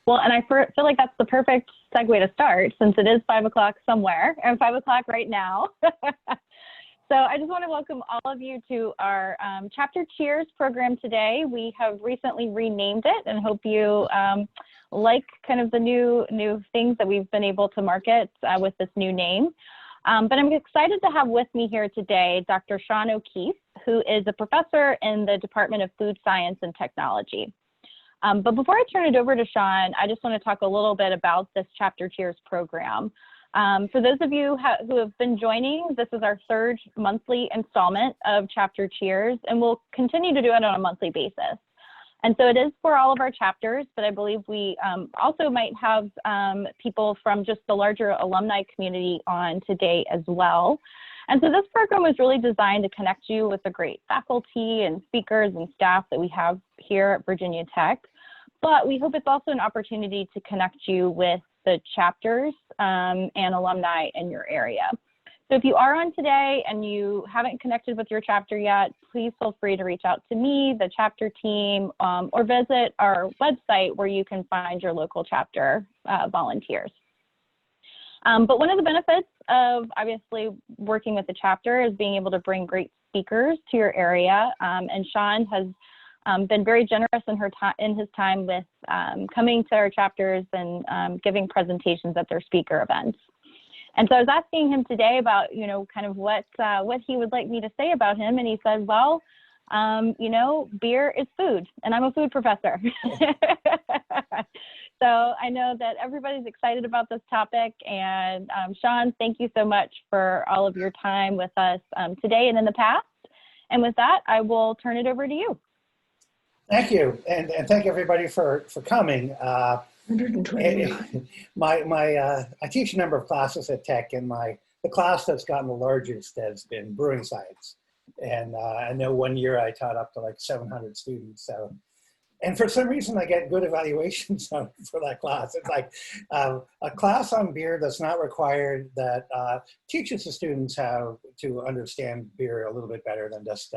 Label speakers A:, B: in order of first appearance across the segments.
A: Well, and I feel like that's the perfect segue to start since it is 5 o'clock somewhere and 5 o'clock right now. So I just want to welcome all of you to our Chapter Cheers program today. We have recently renamed it and hope you like kind of the new things that we've been able to market with this new name. But I'm excited to have with me here today Dr. Sean O'Keefe, who is a professor in the Department of Food Science and Technology. But before I turn it over to Sean, I just want to talk a little bit about this Chapter Cheers program. For those of you who have been joining, this is our third monthly installment of Chapter Cheers, and we'll continue to do it on a monthly basis. And so it is for all of our chapters, but I believe we also might have people from just the larger alumni community on today as well. And so this program was really designed to connect you with the great faculty and speakers and staff that we have here at Virginia Tech. But we hope it's also an opportunity to connect you with the chapters and alumni in your area. So if you are on today and you haven't connected with your chapter yet, please feel free to reach out to me, the chapter team, or visit our website where you can find your local chapter volunteers. But one of the benefits of obviously working with the chapter is being able to bring great speakers to your area. And Sean has been very generous in his time with coming to our chapters and giving presentations at their speaker events. And so I was asking him today about, kind of what he would like me to say about him. And he said, well, beer is food, and I'm a food professor. So I know that everybody's excited about this topic. And Sean, thank you so much for all of your time with us today and in the past. And with that, I will turn it over to you.
B: Thank you, and thank everybody for coming.
C: 129.
B: I teach a number of classes at Tech, and the class that's gotten the largest has been brewing science. And I know one year I taught up to like 700 students. So, and for some reason I get good evaluations for that class. It's like a class on beer that's not required, that teaches the students how to understand beer a little bit better than just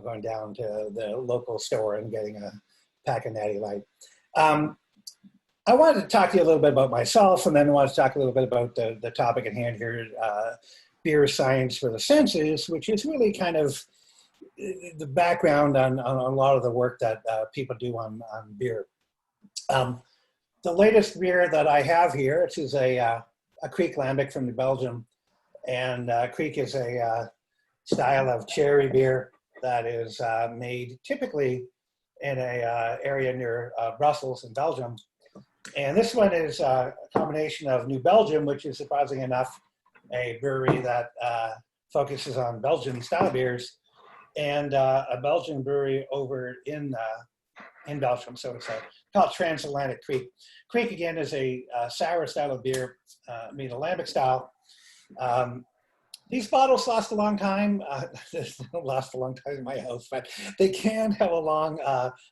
B: going down to the local store and getting a pack of Natty Light. I wanted to talk to you a little bit about myself, and then I want to talk a little bit about the topic at hand here, beer science for the senses, which is really kind of the background on a lot of the work that people do on beer. The latest beer that I have here, which is a Kriek Lambic from Belgium, and Kriek is a style of cherry beer that is made typically in a area near Brussels in Belgium. And this one is a combination of New Belgium, which is surprisingly enough a brewery that focuses on Belgian style beers, and a Belgian brewery over in Belgium. So it's called Transatlantic Kriek. Kriek again is a sour style of beer, made a lambic style. These bottles last a long time. They don't last a long time in my house, but they can have a long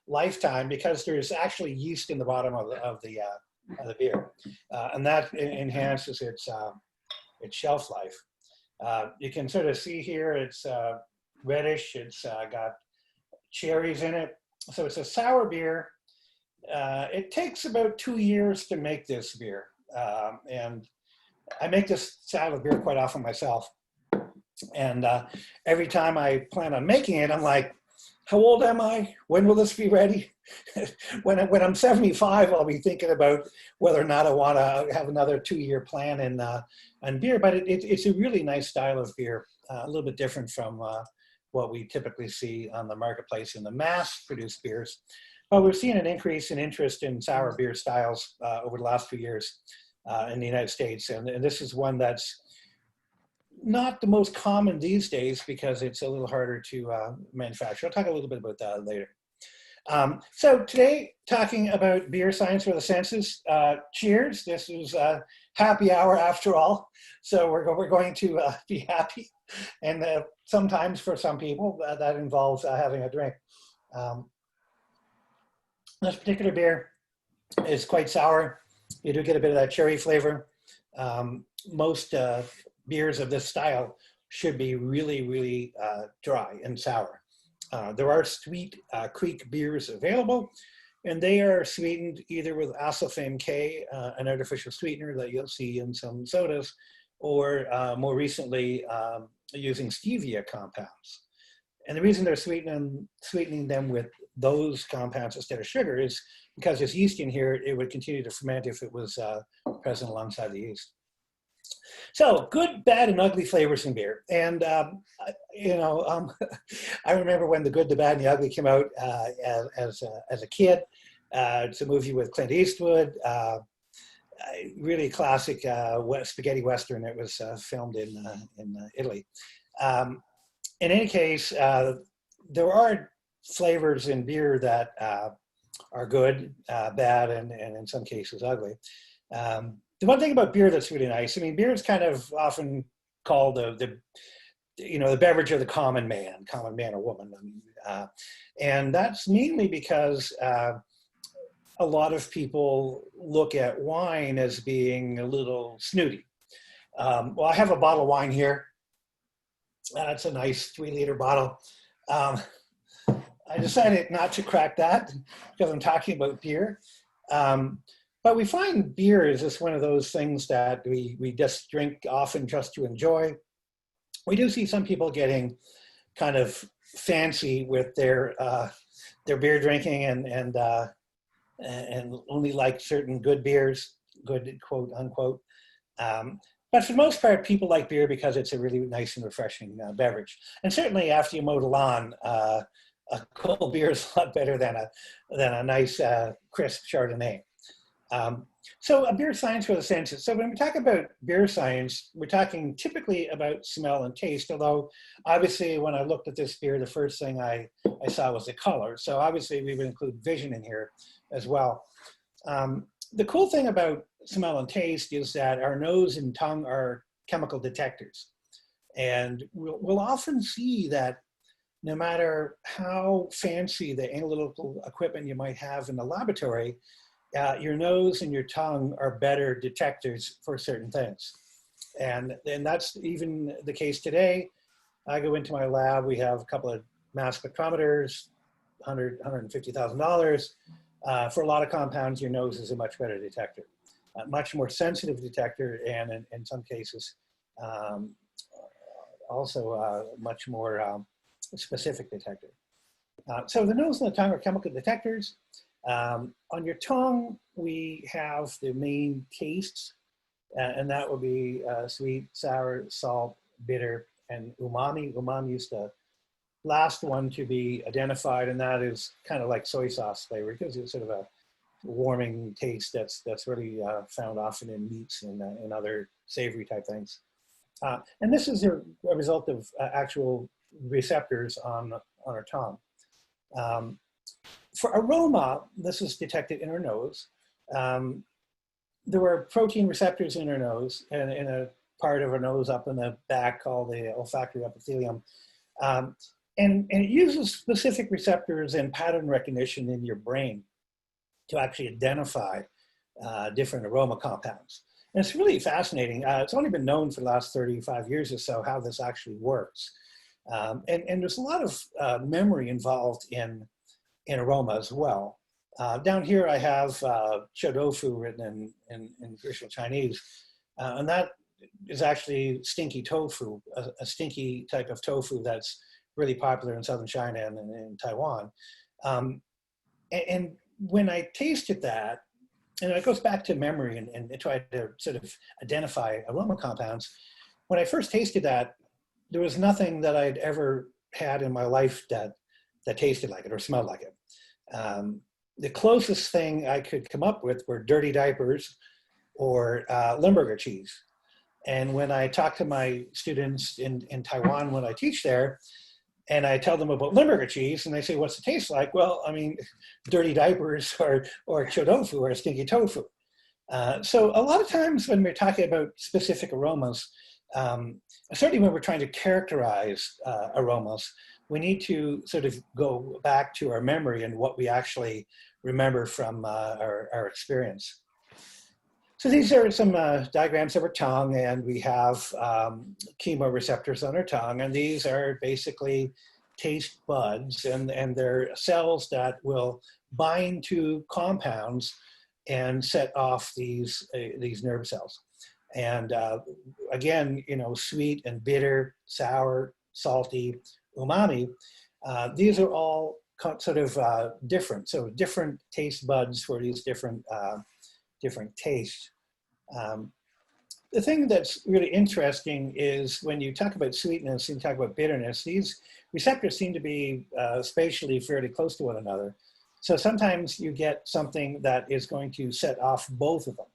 B: lifetime because there's actually yeast in the bottom of the beer, and that enhances its shelf life. You can sort of see here it's reddish. It's got cherries in it, so it's a sour beer. It takes about 2 years to make this beer, and I make this style of beer quite often myself. And every time I plan on making it, I'm like, how old am I? When will this be ready? when I'm 75, I'll be thinking about whether or not I want to have another 2-year plan in beer. But it's a really nice style of beer, a little bit different from what we typically see on the marketplace in the mass-produced beers. But we've seen an increase in interest in sour beer styles over the last few years in the United States. And this is one that's not the most common these days because it's a little harder to manufacture. I'll talk a little bit about that later. So today, talking about beer science for the senses. Cheers. This is happy hour after all. So we're going to be happy. And sometimes for some people, that involves having a drink. This particular beer is quite sour. You do get a bit of that cherry flavor. Most beers of this style should be really, really dry and sour. There are sweet Kriek beers available, And they are sweetened either with acesulfame K, an artificial sweetener that you'll see in some sodas, or more recently using stevia compounds. And the reason they're sweetening them with those compounds instead of sugar is because there's yeast in here. It would continue to ferment if it was present alongside the yeast. So good, bad, and ugly flavors in beer. And, I remember when The Good, the Bad, and the Ugly came out as a kid. It's a movie with Clint Eastwood, really classic spaghetti Western. It was filmed in Italy. In any case, there are flavors in beer that are good, bad, and in some cases ugly. The one thing about beer that's really nice, I mean, beer is kind of often called the beverage of the common man or woman. I mean, and that's mainly because a lot of people look at wine as being a little snooty. Well, I have a bottle of wine here. It's a nice 3-liter bottle. I decided not to crack that because I'm talking about beer. But we find beer is just one of those things that we just drink often just to enjoy. We do see some people getting kind of fancy with their beer drinking and only like certain good beers, good quote unquote. But for the most part, people like beer because it's a really nice and refreshing beverage. And certainly after you mow the lawn, a cold beer is a lot better than a nice crisp Chardonnay. So a beer science for the senses. So when we talk about beer science, we're talking typically about smell and taste, although obviously when I looked at this beer, the first thing I saw was the color. So obviously we would include vision in here as well. The cool thing about smell and taste is that our nose and tongue are chemical detectors. And we'll often see that no matter how fancy the analytical equipment you might have in the laboratory, your nose and your tongue are better detectors for certain things. And that's even the case today. I go into my lab, we have a couple of mass spectrometers, $150,000. For a lot of compounds, your nose is a much better detector, a much more sensitive detector, and in some cases, also a much more specific detector. So the nose and the tongue are chemical detectors. On your tongue, we have the main tastes, and that would be sweet, sour, salt, bitter, and umami. Umami is the last one to be identified, and that is kind of like soy sauce flavor because it's sort of a warming taste that's really found often in meats and other savory type things. And this is a result of actual receptors on our tongue. For aroma, this is detected in our nose. There were protein receptors in our nose and in a part of our nose up in the back called the olfactory epithelium. And it uses specific receptors and pattern recognition in your brain to actually identify different aroma compounds. And it's really fascinating. It's only been known for the last 35 years or so how this actually works. And there's a lot of memory involved in aroma as well. Down here I have Chou-tofu written in traditional Chinese, and that is actually stinky tofu, a stinky type of tofu that's really popular in southern China and in Taiwan. And when I tasted that, and it goes back to memory and try to sort of identify aroma compounds, when I first tasted that, there was nothing that I'd ever had in my life that tasted like it or smelled like it. The closest thing I could come up with were dirty diapers or Limburger cheese. And when I talk to my students in Taiwan when I teach there, and I tell them about Limburger cheese, and they say, what's it taste like? Well, I mean, dirty diapers or Chou-tofu or stinky tofu. So a lot of times when we're talking about specific aromas, certainly when we're trying to characterize aromas, we need to sort of go back to our memory and what we actually remember from our experience. So these are some diagrams of our tongue, and we have chemoreceptors on our tongue, and these are basically taste buds, and they're cells that will bind to compounds and set off these nerve cells. And again, you know, sweet and bitter, sour, salty, umami, these are all sort of different. So different taste buds for these different tastes. The thing that's really interesting is when you talk about sweetness and you talk about bitterness, these receptors seem to be spatially fairly close to one another. So sometimes you get something that is going to set off both of them.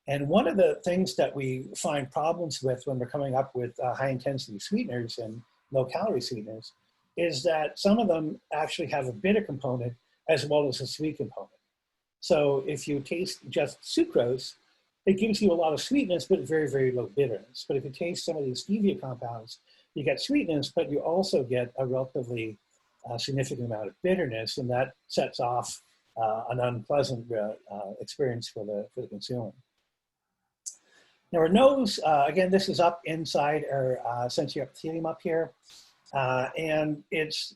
B: And one of the things that we find problems with when we're coming up with high intensity sweeteners and low calorie sweeteners is that some of them actually have a bitter component as well as a sweet component. So if you taste just sucrose, it gives you a lot of sweetness, but very, very low bitterness. But if you taste some of these stevia compounds, you get sweetness, but you also get a relatively significant amount of bitterness, and that sets off an unpleasant experience for the consumer. Now our nose, again, this is up inside our sensory epithelium up here, and it's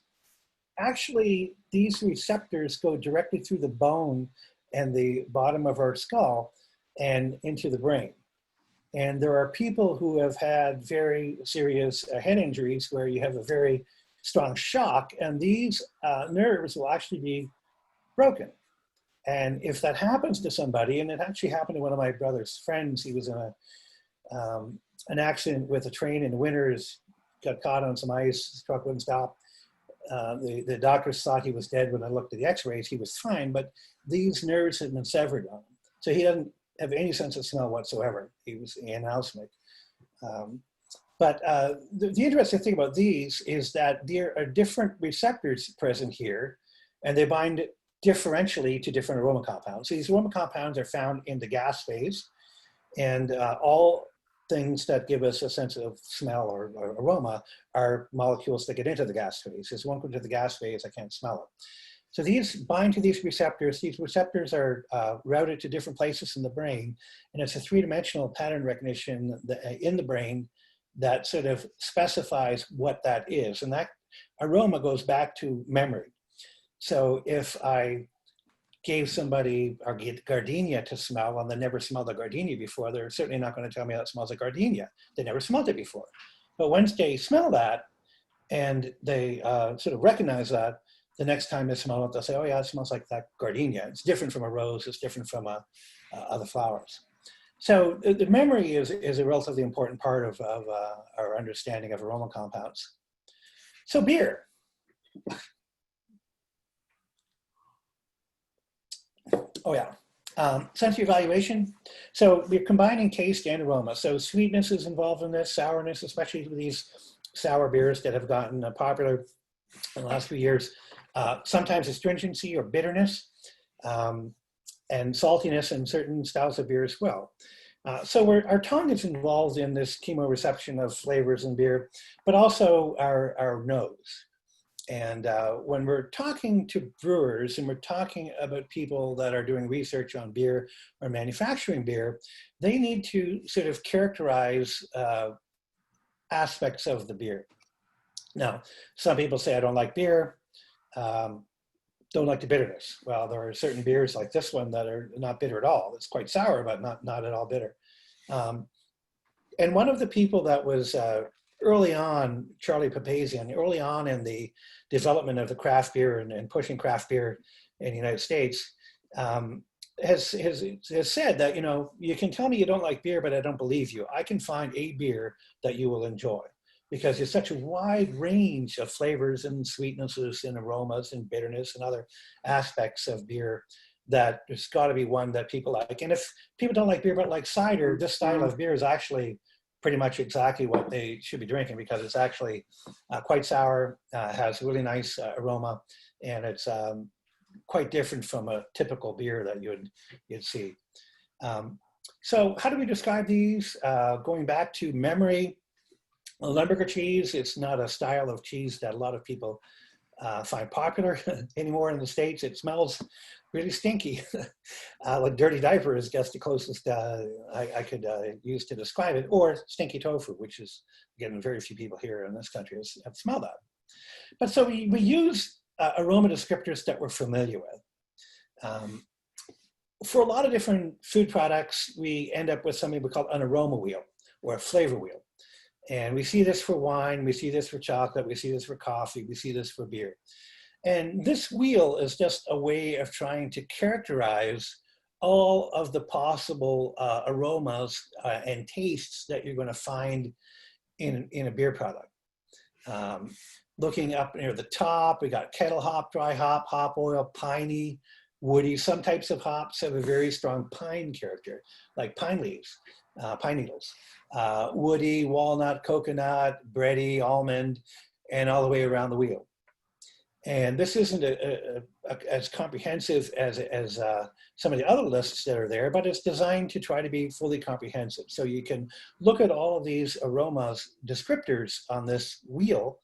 B: actually, these receptors go directly through the bone and the bottom of our skull and into the brain. And there are people who have had very serious head injuries where you have a very strong shock, and these nerves will actually be broken. And if that happens to somebody, and it actually happened to one of my brother's friends, he was in an accident with a train in the winters, got caught on some ice, his truck wouldn't stop. The doctors thought he was dead. When I looked at the x-rays, he was fine, but these nerves had been severed on him. So he doesn't have any sense of smell whatsoever. He was anosmic. But the interesting thing about these is that there are different receptors present here, and they bind differentially to different aroma compounds. So these aroma compounds are found in the gas phase, and all things that give us a sense of smell or aroma are molecules that get into the gas phase. As one goes into the gas phase, I can't smell it. So these bind to these receptors. These receptors are routed to different places in the brain, and it's a three-dimensional pattern recognition in the brain that sort of specifies what that is. And that aroma goes back to memory. So if I gave somebody our gardenia to smell and they never smelled a gardenia before, they're certainly not going to tell me that smells like gardenia. They never smelled it before. But once they smell that and they sort of recognize that, the next time they smell it, they'll say, oh yeah, it smells like that gardenia. It's different from a rose, it's different from other flowers. So the memory is a relatively important part of our understanding of aroma compounds. So beer. Oh yeah, sensory evaluation. So we're combining taste and aroma. So sweetness is involved in this, sourness, especially with these sour beers that have gotten popular in the last few years. Sometimes astringency or bitterness, and saltiness in certain styles of beer as well. So our tongue is involved in this chemoreception of flavors in beer, but also our nose. And when we're talking to brewers and we're talking about people that are doing research on beer or manufacturing beer, they need to sort of characterize aspects of the beer. Now, some people say, I don't like beer, don't like the bitterness. Well, there are certain beers like this one that are not bitter at all. It's quite sour, but not at all bitter. And one of the people that was early on, Charlie Papazian, early on in the development of the craft beer and pushing craft beer in the United States, has said that, you know, you can tell me you don't like beer, but I don't believe you. I can find a beer that you will enjoy, because there's such a wide range of flavors and sweetnesses and aromas and bitterness and other aspects of beer that there's got to be one that people like. And if people don't like beer but like cider, this style of beer is actually pretty much exactly what they should be drinking, because it's actually quite sour, has really nice aroma, and it's quite different from a typical beer that you'd see. So how do we describe these? Going back to memory, Lemberger cheese, it's not a style of cheese that a lot of people find popular anymore in the States. It smells really stinky. Like dirty diaper is just the closest I could use to describe it, or stinky tofu, which is, again, very few people here in this country have smelled that. But so we use aroma descriptors that we're familiar with. For a lot of different food products, we end up with something we call an aroma wheel or a flavor wheel. And we see this for wine, we see this for chocolate, we see this for coffee, we see this for beer. And this wheel is just a way of trying to characterize all of the possible aromas and tastes that you're going to find in a beer product. Looking up near the top, we got kettle hop, dry hop, hop oil, piney, woody. Some types of hops have a very strong pine character, like pine leaves, pine needles. Woody, walnut, coconut, bready, almond, and all the way around the wheel. And this isn't as comprehensive as some of the other lists that are there, but it's designed to try to be fully comprehensive. So you can look at all of these aromas descriptors on this wheel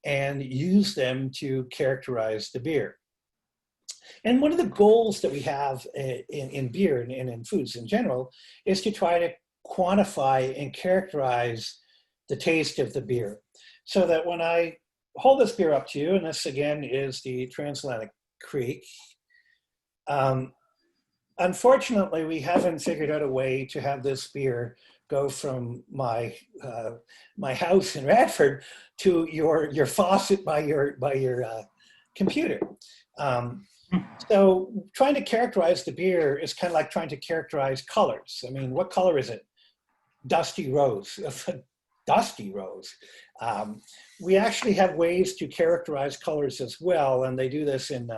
B: and use them to characterize the beer. And one of the goals that we have in beer and in foods in general is to try to quantify and characterize the taste of the beer, so that when I hold this beer up to you, and this again is the Transatlantic Creek. Unfortunately, we haven't figured out a way to have this beer go from my my house in Radford to your faucet by your computer. So trying to characterize the beer is kind of like trying to characterize colors. I mean, what color is it? Dusty rose. Dusty rose. We actually have ways to characterize colors as well, and they do this in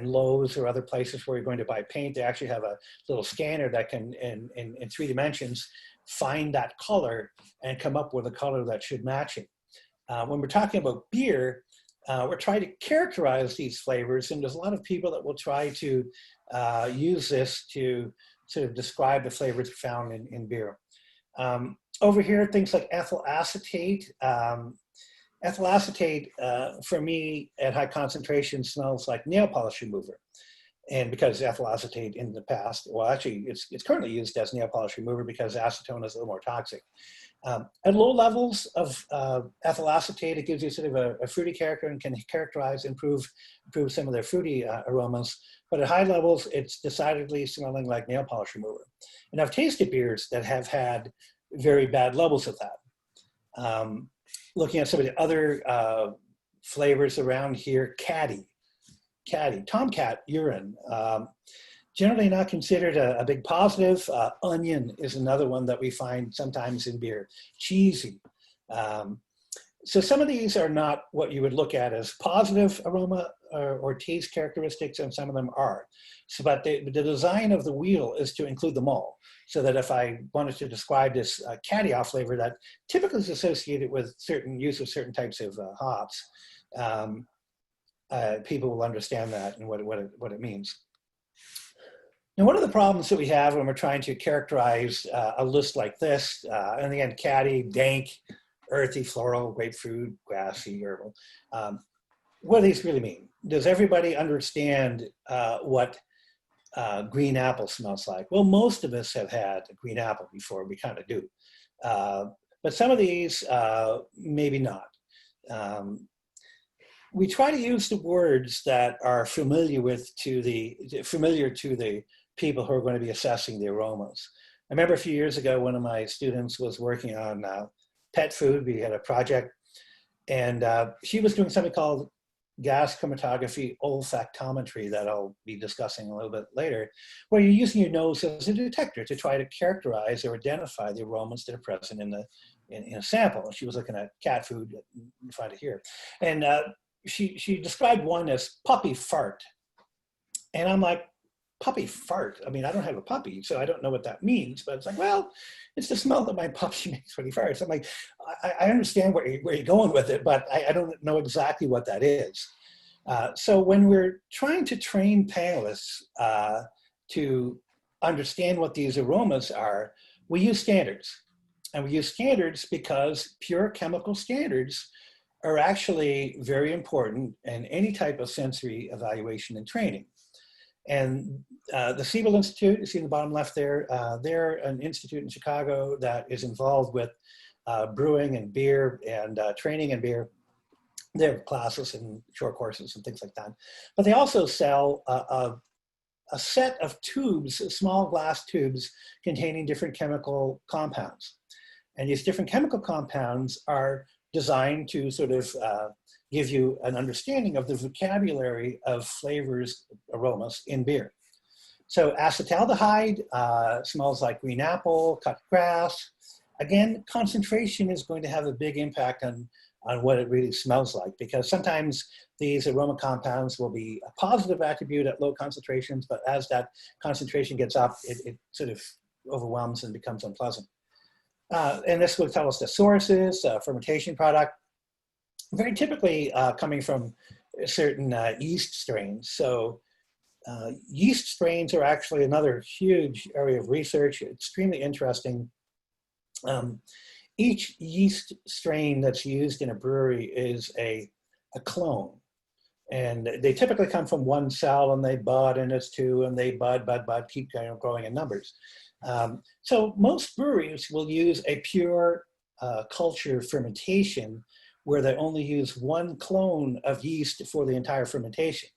B: Lowe's or other places where you're going to buy paint. They actually have a little scanner that can, in 3 dimensions, find that color and come up with a color that should match it. When we're talking about beer, we're trying to characterize these flavors, and there's a lot of people that will try to use this to sort of describe the flavors found in beer. Over here, things like ethyl acetate. Ethyl acetate, for me, at high concentration, smells like nail polish remover. And because ethyl acetate in the past, well, actually, it's currently used as nail polish remover because acetone is a little more toxic. At low levels of ethyl acetate, it gives you sort of a fruity character and can characterize, improve some of their fruity aromas. But at high levels, it's decidedly smelling like nail polish remover. And I've tasted beers that have had very bad levels of that. Looking at some of the other flavors around here, caddy, tomcat urine. Generally not considered a big positive. Onion is another one that we find sometimes in beer. Cheesy. So some of these are not what you would look at as positive aroma or taste characteristics, and some of them are. So, but the design of the wheel is to include them all, so that if I wanted to describe this caddy-off flavor that typically is associated with certain use of certain types of hops, people will understand that and what it means. Now, one of the problems that we have when we're trying to characterize a list like this, and again, caddy, dank, earthy, floral, grapefruit, grassy, herbal, what do these really mean? Does everybody understand what green apple smells like? Well, most of us have had a green apple before, we kind of do. But some of these, maybe not. We try to use the words that are familiar to the people who are going to be assessing the aromas. I remember a few years ago, one of my students was working on pet food. We had a project, and she was doing something called gas chromatography olfactometry that I'll be discussing a little bit later, where you're using your nose as a detector to try to characterize or identify the aromas that are present in a sample. She was looking at cat food, you find it here. And she described one as puppy fart. And I'm like, puppy fart? I mean, I don't have a puppy, so I don't know what that means. But it's like, well, it's the smell that my puppy makes when he farts. I'm like, I understand where you're going with it, but I don't know exactly what that is. So when we're trying to train panelists to understand what these aromas are, we use standards. And we use standards because pure chemical standards are actually very important in any type of sensory evaluation and training. And the Siebel Institute, you see in the bottom left there, they're an institute in Chicago that is involved with brewing and beer and training in beer. They have classes and short courses and things like that. But they also sell a set of tubes, small glass tubes containing different chemical compounds. And these different chemical compounds are designed to sort of give you an understanding of the vocabulary of flavors, aromas in beer. So acetaldehyde smells like green apple, cut grass. Again, concentration is going to have a big impact on what it really smells like, because sometimes these aroma compounds will be a positive attribute at low concentrations, but as that concentration gets up, it sort of overwhelms and becomes unpleasant. And this will tell us the sources, fermentation product, very typically coming from certain yeast strains. So yeast strains are actually another huge area of research, extremely interesting. Each yeast strain that's used in a brewery is a clone. And they typically come from one cell, and they bud, and it's two, and they bud, keep growing in numbers. So most breweries will use a pure culture fermentation where they only use one clone of yeast for the entire fermentation.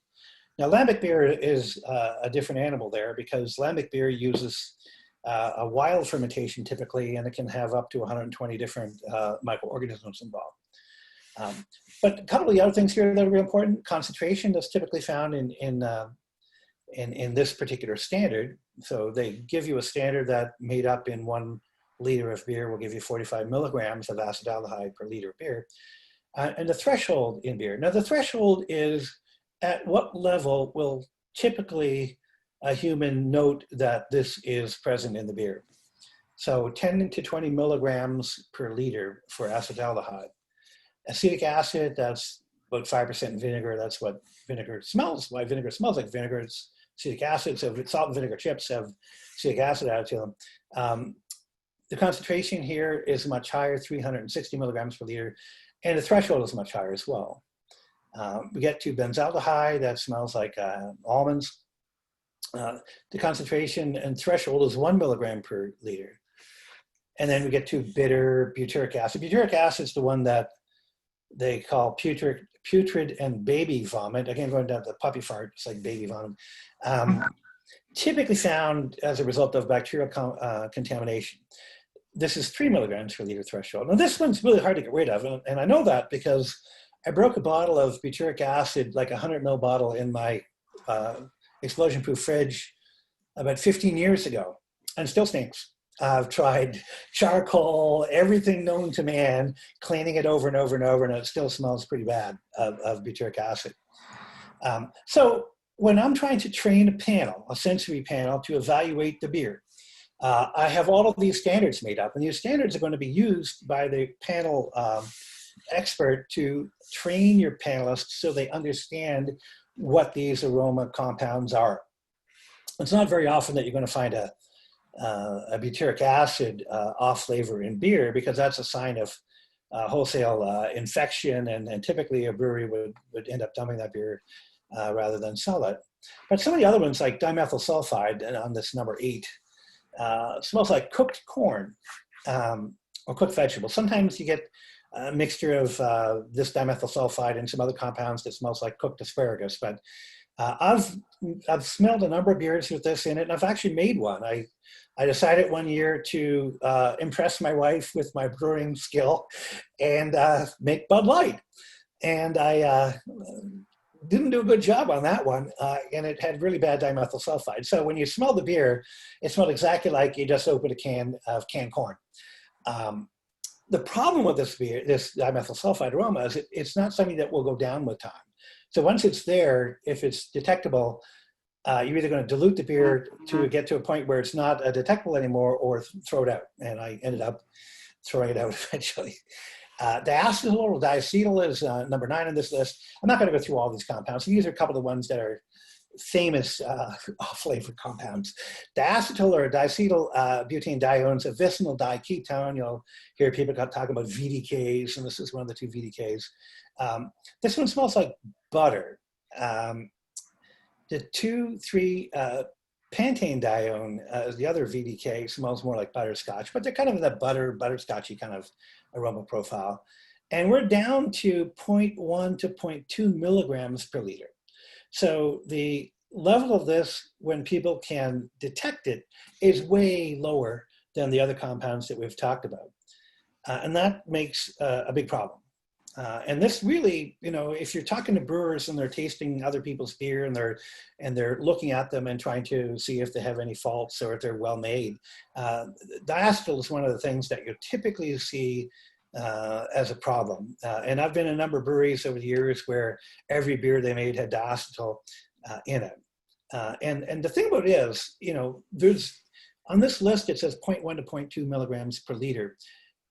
B: Now, lambic beer is a different animal there, because lambic beer uses a wild fermentation typically, and it can have up to 120 different microorganisms involved. But a couple of the other things here that are really important: concentration that's typically found in this particular standard. So they give you a standard that made up in 1 liter of beer will give you 45 milligrams of acetaldehyde per liter of beer. And the threshold in beer. Now, the threshold is at what level will typically a human note that this is present in the beer. So 10 to 20 milligrams per liter for acetaldehyde. Acetic acid, that's about 5% vinegar. That's what vinegar smells, why vinegar smells like vinegar. It's acetic acid, so salt and vinegar chips have acetic acid added to them. The concentration here is much higher, 360 milligrams per liter, and the threshold is much higher as well. We get to benzaldehyde, that smells like almonds. The concentration and threshold is 1 milligram per liter. And then we get to bitter butyric acid. Butyric acid is the one that they call putrid and baby vomit. Again, going down to the puppy fart, it's like baby vomit. Typically found as a result of bacterial contamination. This is 3 milligrams per liter threshold. Now, this one's really hard to get rid of, and I know that because I broke a bottle of butyric acid, like a 100 ml bottle, in my explosion-proof fridge about 15 years ago, and it still stinks. I've tried charcoal, everything known to man, cleaning it over and over and over, and it still smells pretty bad of butyric acid. So when I'm trying to train a panel, a sensory panel, to evaluate the beer, I have all of these standards made up, and these standards are going to be used by the panel expert to train your panelists so they understand what these aroma compounds are. It's not very often that you're going to find a butyric acid off flavor in beer, because that's a sign of wholesale infection, and typically a brewery would end up dumping that beer rather than sell it. But some of the other ones, like dimethyl sulfide on this number 8, smells like cooked corn or cooked vegetables. Sometimes you get a mixture of this dimethyl sulfide and some other compounds that smells like cooked asparagus. But I've smelled a number of beers with this in it, and I've actually made one. I decided one year to impress my wife with my brewing skill and make Bud Light. And I didn't do a good job on that one, and it had really bad dimethyl sulfide. So when you smell the beer, it smelled exactly like you just opened a can of canned corn. The problem with this beer, this dimethyl sulfide aroma, is it's not something that will go down with time. So once it's there, if it's detectable, you're either going to dilute the beer to get to a point where it's not detectable anymore, or throw it out. And I ended up throwing it out eventually. Diacetyl or diacetyl is number 9 on this list. I'm not going to go through all these compounds. These are a couple of the ones that are famous off-flavor compounds. Diacetyl or diacetyl butane dione is a vicinal diketone. You'll hear people talk about VDKs, and this is one of the 2 VDKs. This one smells like butter. The 2,3 pentane dione, the other VDK, smells more like butterscotch, but they're kind of in that butterscotchy kind of aroma profile. And we're down to 0.1 to 0.2 milligrams per liter. So the level of this, when people can detect it, is way lower than the other compounds that we've talked about. And that makes a big problem. And this really, you know, if you're talking to brewers and they're tasting other people's beer and they're looking at them and trying to see if they have any faults or if they're well made, diacetyl is one of the things that you typically see as a problem. And I've been in a number of breweries over the years where every beer they made had diacetyl in it. And the thing about it is, you know, there's on this list it says 0.1 to 0.2 milligrams per liter.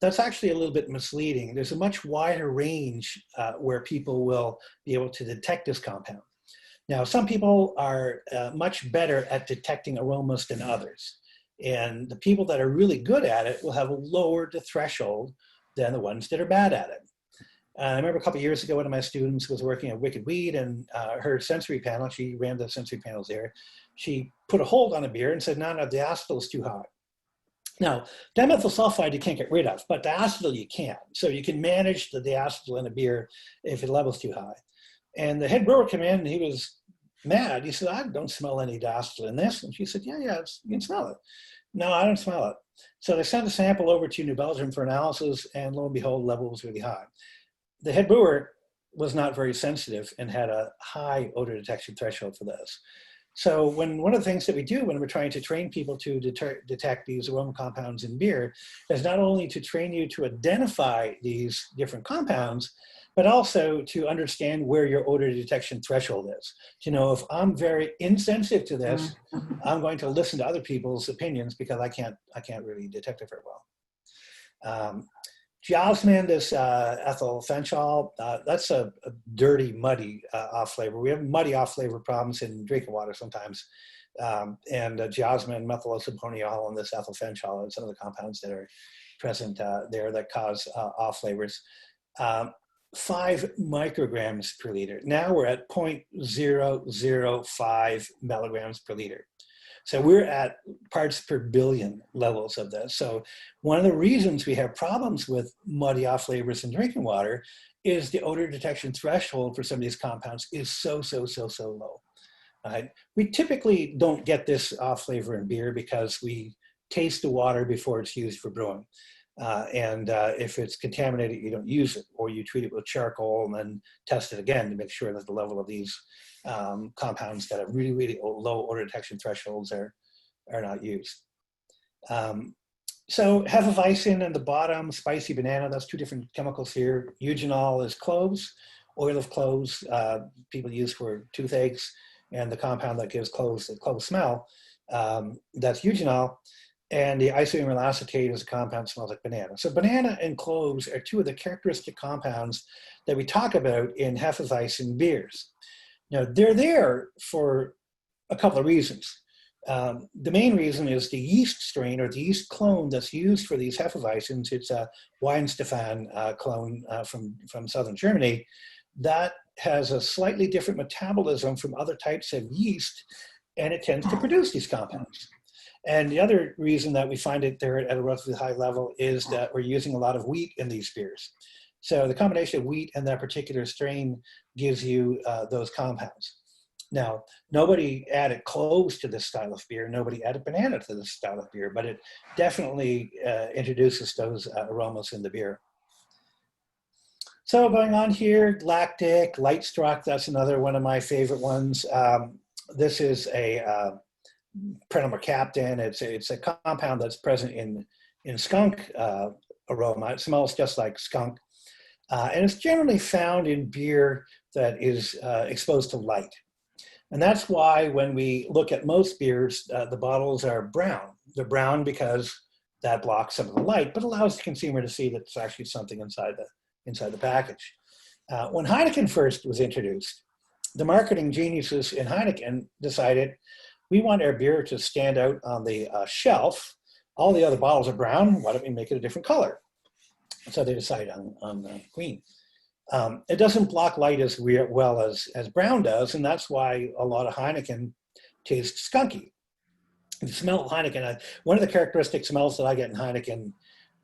B: That's actually a little bit misleading. There's a much wider range where people will be able to detect this compound. Now, some people are much better at detecting aromas than others. And the people that are really good at it will have lowered the threshold than the ones that are bad at it. I remember a couple of years ago, one of my students was working at Wicked Weed, and her sensory panel, she ran the sensory panels there. She put a hold on a beer and said, no, the diacetyl is too high. Now, dimethyl sulfide you can't get rid of, but diacetyl you can. So you can manage the diacetyl in a beer if the level's too high. And the head brewer came in and he was mad. He said, I don't smell any diacetyl in this. And she said, yeah, you can smell it. No, I don't smell it. So they sent a sample over to New Belgium for analysis, and lo and behold, the level was really high. The head brewer was not very sensitive and had a high odor detection threshold for this. So one of the things that we do when we're trying to train people to detect these aroma compounds in beer is not only to train you to identify these different compounds, but also to understand where your odor detection threshold is. To know if I'm very insensitive to this, I'm going to listen to other people's opinions because I can't really detect it very well. Geosmin, this ethyl fenchal, that's a dirty, muddy off flavor. We have muddy off flavor problems in drinking water sometimes. And geosmin, methylosaponiol, and this ethyl fenchal are some of the compounds that are present there that cause off flavors. 5 micrograms per liter. Now we're at 0.005 milligrams per liter. So we're at parts per billion levels of this. So one of the reasons we have problems with muddy off flavors in drinking water is the odor detection threshold for some of these compounds is so low. We typically don't get this off flavor in beer because we taste the water before it's used for brewing. If it's contaminated, you don't use it, or you treat it with charcoal and then test it again to make sure that the level of these compounds that have really low odor detection thresholds are not used. So Hefeweizen at the bottom, spicy banana, that's 2 different chemicals here. Eugenol is cloves, oil of cloves, people use for toothaches, and the compound that gives cloves the clove smell, that's eugenol. And the isoamyl acetate is a compound that smells like banana. So banana and cloves are 2 of the characteristic compounds that we talk about in Hefeweizen beers. Now, they're there for a couple of reasons. The main reason is the yeast strain or the yeast clone that's used for these Hefeweizens. It's a Weihenstephan clone from southern Germany that has a slightly different metabolism from other types of yeast, and it tends to produce these compounds. And the other reason that we find it there at a relatively high level is that we're using a lot of wheat in these beers. So the combination of wheat and that particular strain gives you those compounds. Now, nobody added cloves to this style of beer. Nobody added banana to this style of beer, but it definitely introduces those aromas in the beer. So going on here, lactic, light struck, that's another one of my favorite ones. This is a Prenomercaptan. It's a compound that's present in skunk aroma. It smells just like skunk. And it's generally found in beer that is exposed to light. And that's why when we look at most beers, the bottles are brown. They're brown because that blocks some of the light, but allows the consumer to see that there's actually something inside the package. When Heineken first was introduced, the marketing geniuses in Heineken decided we want our beer to stand out on the shelf. All the other bottles are brown. Why don't we make it a different color? So they decided on green. It doesn't block light as well as brown does, and that's why a lot of Heineken tastes skunky. If you smell Heineken, one of the characteristic smells that I get in Heineken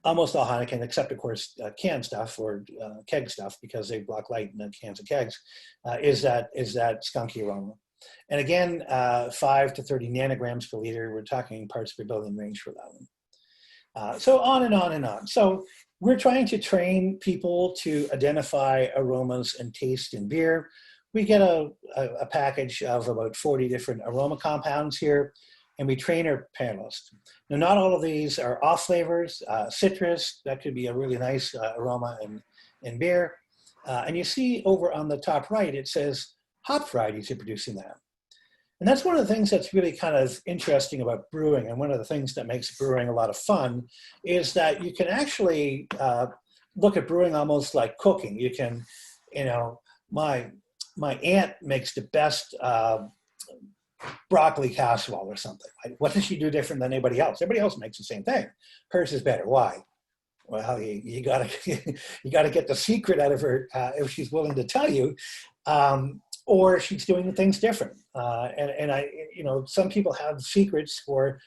B: almost all Heineken, except of course canned stuff or keg stuff, because they block light in the cans and kegs, is that skunky aroma. And again, 5 to 30 nanograms per liter. We're talking parts per billion range for that one. So on and on and on. So we're trying to train people to identify aromas and taste in beer. We get a package of about 40 different aroma compounds here, and we train our panelists. Now, not all of these are off flavors. Citrus, that could be a really nice aroma in beer. And you see over on the top right, it says hop varieties are producing that. And that's one of the things that's really kind of interesting about brewing. And one of the things that makes brewing a lot of fun is that you can actually look at brewing almost like cooking. You can, you know, my aunt makes the best broccoli casserole or something. What does she do different than anybody else? Everybody else makes the same thing. Hers is better. Why? Well, you gotta you gotta get the secret out of her if she's willing to tell you, or she's doing things different. And I, you know, some people have secrets for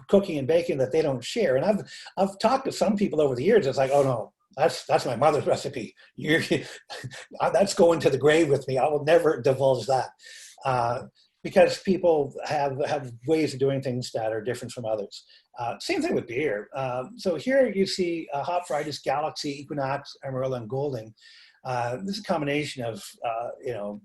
B: cooking and baking that they don't share. And I've talked to some people over the years. It's like, oh no, that's my mother's recipe. That's going to the grave with me. I will never divulge that. Because people have ways of doing things that are different from others. Same thing with beer. So here you see hop varieties: Galaxy, Equinox, Amarillo, and Golding. This is a combination of you know,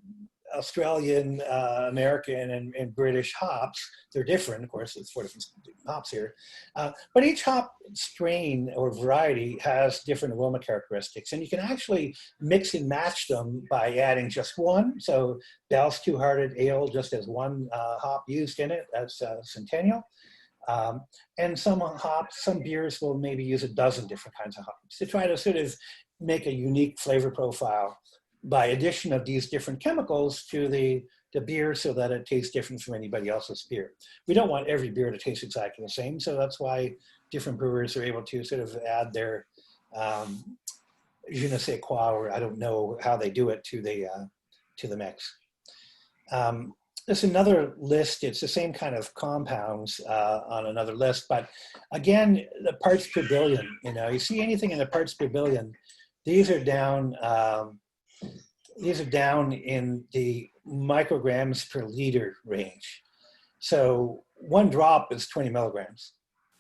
B: Australian, American, and British hops. They're different, of course. There's 4 different hops here, but each hop strain or variety has different aroma characteristics, and you can actually mix and match them by adding just one. So Bell's Two Hearted Ale just has one hop used in it. That's Centennial. And some beers will maybe use a dozen different kinds of hops to try to sort of make a unique flavor profile by addition of these different chemicals to the beer, so that it tastes different from anybody else's beer. We don't want every beer to taste exactly the same, so that's why different brewers are able to sort of add their je ne sais quoi, or I don't know how they do it, to the mix. There's another list. It's the same kind of compounds on another list, but again, the parts per billion. You know, you see anything in the parts per billion, these are down. These are down in the micrograms per liter range. So 1 drop is 20 milligrams.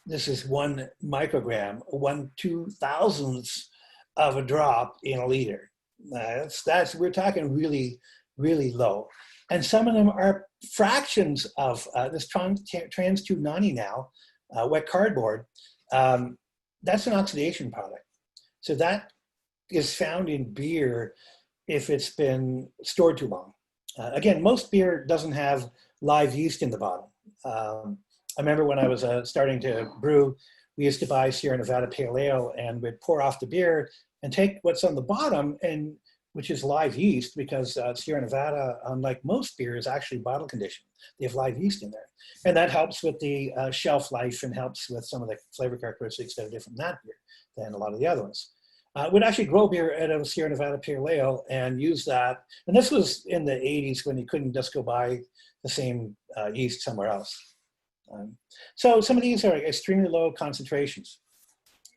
B: This is 1 microgram, 1/2000th of a drop in a liter. We're talking really, really low. And some of them are fractions of this trans 290 now, wet cardboard. That's an oxidation product. So that is found in beer if it's been stored too long. Again, most beer doesn't have live yeast in the bottom. I remember when I was starting to brew, we used to buy Sierra Nevada Pale Ale, and we'd pour off the beer and take what's on the bottom, and which is live yeast, because Sierra Nevada, unlike most beer, is actually bottle conditioned. They have live yeast in there. And that helps with the shelf life and helps with some of the flavor characteristics that are different in that beer than a lot of the other ones. We'd actually grow beer out of Sierra Nevada Pale Ale and use that. And this was in the 80s when you couldn't just go buy the same yeast somewhere else. So some of these are extremely low concentrations.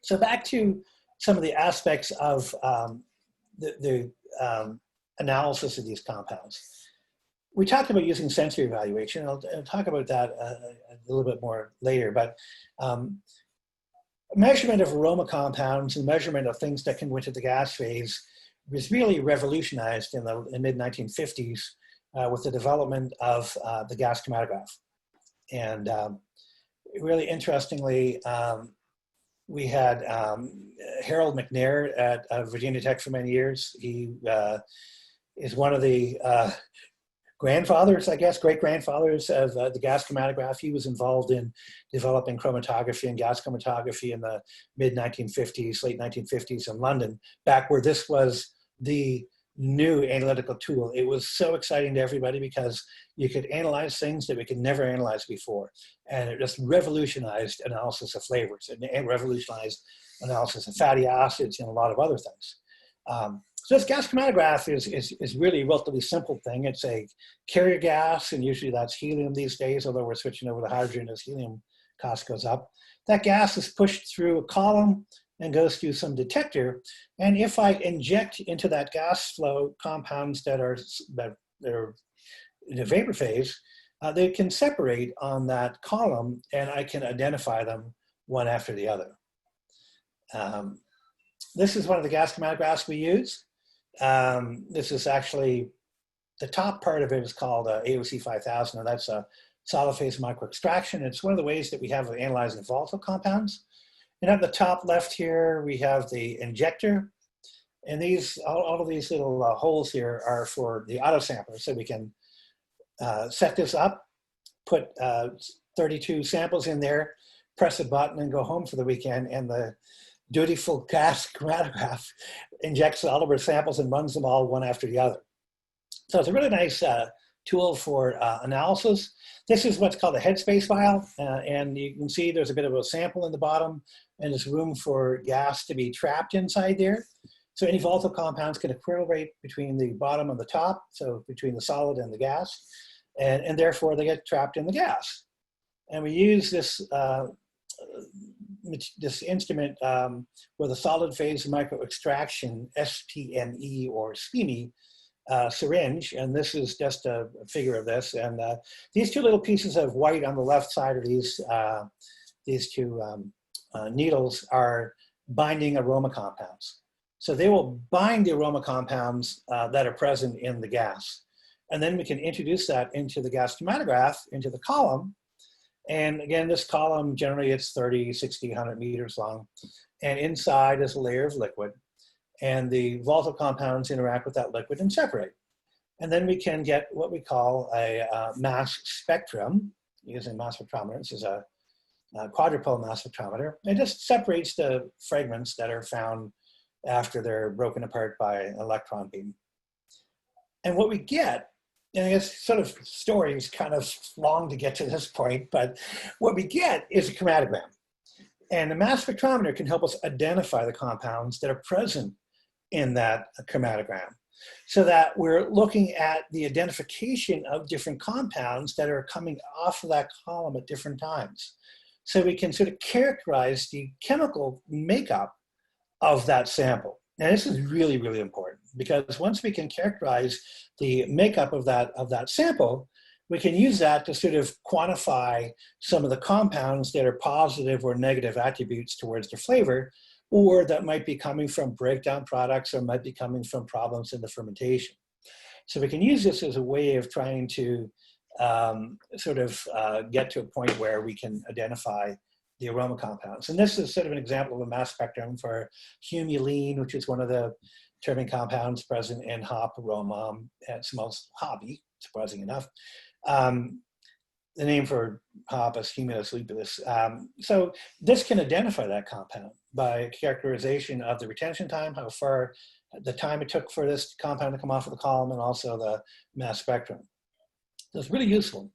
B: So back to some of the aspects of the analysis of these compounds. We talked about using sensory evaluation. I'll talk about that a little bit more later, but measurement of aroma compounds and measurement of things that can go into the gas phase was really revolutionized in the mid-1950s with the development of the gas chromatograph. And really interestingly, we had Harold McNair at Virginia Tech for many years. He is one of the grandfathers, I guess, great-grandfathers of the gas chromatograph. He was involved in developing chromatography and gas chromatography in the mid-1950s, late 1950s in London, back where this was the new analytical tool. It was so exciting to everybody because you could analyze things that we could never analyze before. And it just revolutionized analysis of flavors and revolutionized analysis of fatty acids and a lot of other things. So this gas chromatograph is really a relatively simple thing. It's a carrier gas, and usually that's helium these days, although we're switching over to hydrogen as helium cost goes up. That gas is pushed through a column and goes through some detector. And if I inject into that gas flow compounds that are in a vapor phase, they can separate on that column, and I can identify them one after the other. This is one of the gas chromatographs we use. This is actually, the top part of it is called AOC 5000, and that's a solid phase microextraction. It's one of the ways that we have of analyzing volatile compounds. And at the top left here, we have the injector. And these, all of these little holes here are for the autosampler. So we can set this up, put 32 samples in there, press a button and go home for the weekend. And the dutiful gas chromatograph injects all of our samples and runs them all one after the other. So it's a really nice tool for analysis. This is what's called a headspace vial. And you can see there's a bit of a sample in the bottom, and there's room for gas to be trapped inside there. So any volatile compounds can equilibrate between the bottom and the top, so between the solid and the gas, and therefore they get trapped in the gas. And we use this, this instrument with a solid phase microextraction, SPME or SPME, syringe, and this is just a figure of this. And these two little pieces of white on the left side of these two needles are binding aroma compounds. So they will bind the aroma compounds that are present in the gas. And then we can introduce that into the gas chromatograph, into the column. And again, this column, generally it's 30, 60, 100 meters long. And inside is a layer of liquid. And the volatile compounds interact with that liquid and separate. And then we can get what we call a mass spectrum using mass spectrometer. This is a quadrupole mass spectrometer. It just separates the fragments that are found after they're broken apart by an electron beam. And what we get, and I guess sort of story is kind of long to get to this point, but what we get is a chromatogram. And the mass spectrometer can help us identify the compounds that are present in that chromatogram, so that we're looking at the identification of different compounds that are coming off of that column at different times. So we can sort of characterize the chemical makeup of that sample. And this is really, really important, because once we can characterize the makeup of that sample, we can use that to sort of quantify some of the compounds that are positive or negative attributes towards the flavor, or that might be coming from breakdown products or might be coming from problems in the fermentation. So we can use this as a way of trying to get to a point where we can identify the aroma compounds. And this is sort of an example of a mass spectrum for humulene, which is one of the terpene compounds present in hop aroma. It smells hoppy, surprising enough. The name for hop is Humulus lupulus. So this can identify that compound by characterization of the retention time, how far, the time it took for this compound to come off of the column, and also the mass spectrum. So it's really useful.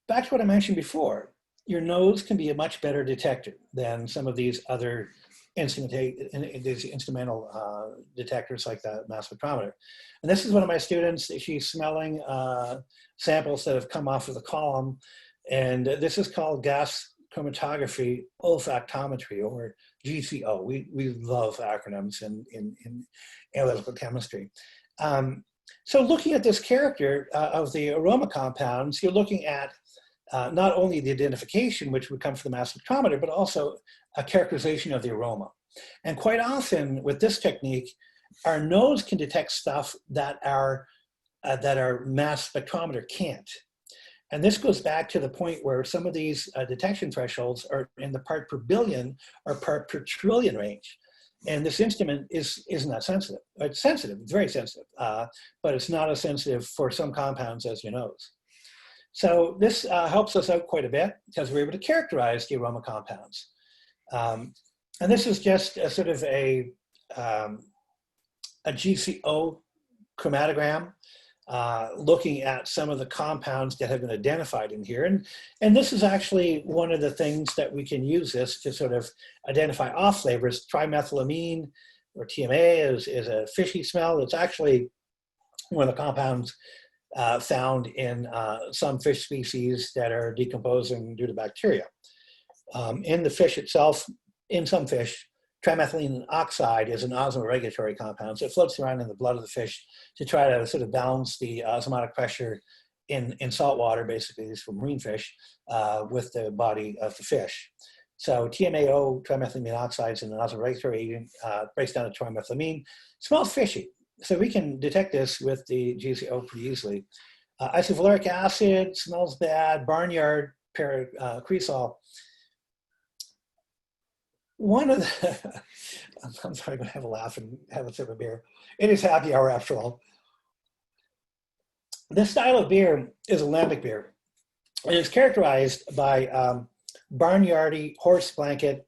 B: Back to what I mentioned before, your nose can be a much better detector than some of these other instrumental detectors like the mass spectrometer. And this is one of my students. She's smelling samples that have come off of the column. And this is called gas chromatography olfactometry, or GCO. We love acronyms in analytical chemistry. So looking at this character of the aroma compounds, you're looking at not only the identification, which would come from the mass spectrometer, but also a characterization of the aroma. And quite often with this technique, our nose can detect stuff that our mass spectrometer can't. And this goes back to the point where some of these detection thresholds are in the part per billion or part per trillion range. And this instrument isn't that sensitive. It's sensitive, it's very sensitive, but it's not as sensitive for some compounds as your nose. So this helps us out quite a bit because we're able to characterize the aroma compounds. And this is just a sort of a GCO chromatogram looking at some of the compounds that have been identified in here. And this is actually one of the things that we can use this to sort of identify off flavors. Trimethylamine, or TMA, is a fishy smell. It's actually one of the compounds found in some fish species that are decomposing due to bacteria. In the fish itself, in some fish, trimethylene oxide is an osmoregulatory compound. So it floats around in the blood of the fish to try to sort of balance the osmotic pressure in salt water, basically, these for marine fish, with the body of the fish. So TMAO, trimethylamine oxide, is an osmoregulatory agent, breaks down to trimethylamine. Smells fishy. So we can detect this with the GCO pretty easily. Isovaleric acid smells bad. Barnyard cresol. One of the, I'm sorry, I'm going to have a laugh and have a sip of beer. It is happy hour after all. This style of beer is a lambic beer. It is characterized by barnyardy, horse blanket,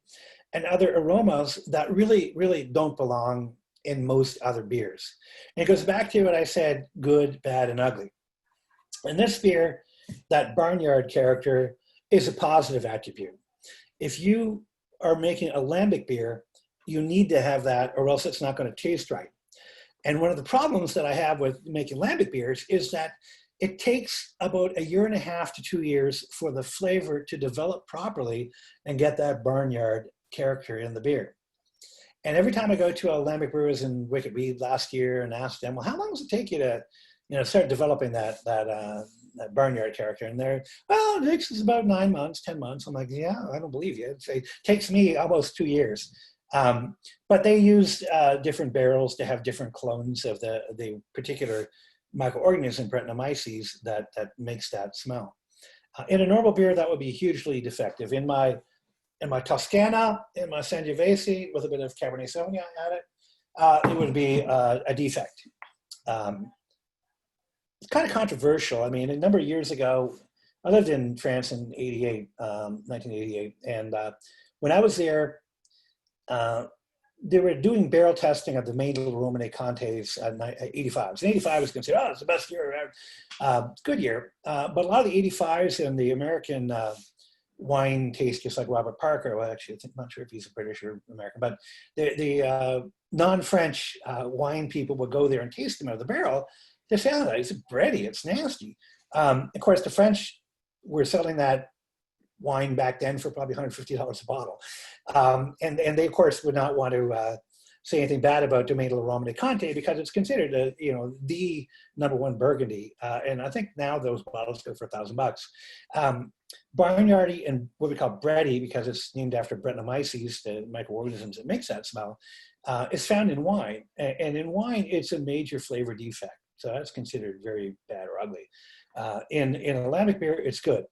B: and other aromas that really, really don't belong in most other beers. And it goes back to what I said, good, bad, and ugly. In this beer, that barnyard character is a positive attribute. If you are making a lambic beer, you need to have that or else it's not going to taste right. And one of the problems that I have with making lambic beers is that it takes about 1.5 to 2 years for the flavor to develop properly and get that barnyard character in the beer. And every time I go to a lambic brewers in Wicked Weed last year and ask them, well, how long does it take you to, start developing that barnyard character? And they're, well, it takes us about 9 months, 10 months. I'm like, yeah, I don't believe you. It takes me almost 2 years. But they used different barrels to have different clones of the particular microorganism, Brettanomyces, that makes that smell. In a normal beer, that would be hugely defective. In my Toscana, in my Sangiovese, with a bit of Cabernet Sauvignon at it would be a defect. It's kind of controversial. I mean, a number of years ago, I lived in France in 1988, and when I was there, they were doing barrel testing of the Main Romane Contes at 85s. And 85 was considered, it's the best year ever. Good year. But a lot of the 85s and the American wine tasters like Robert Parker, well, actually, I'm not sure if he's a British or American, but the non-French wine people would go there and taste them out of the barrel. They say, oh, it's bready, it's nasty. Of course, the French were selling that wine back then for probably $150 a bottle. And they, of course, would not want to say anything bad about Domaine de la Romane Conte because it's considered the #1 Burgundy. And I think now those bottles go for $1,000. Barnyardy and what we call bready, because it's named after Brettanomyces, the microorganisms that makes that smell, is found in wine. And in wine, it's a major flavor defect. So that's considered very bad or ugly. In a lambic beer, it's good.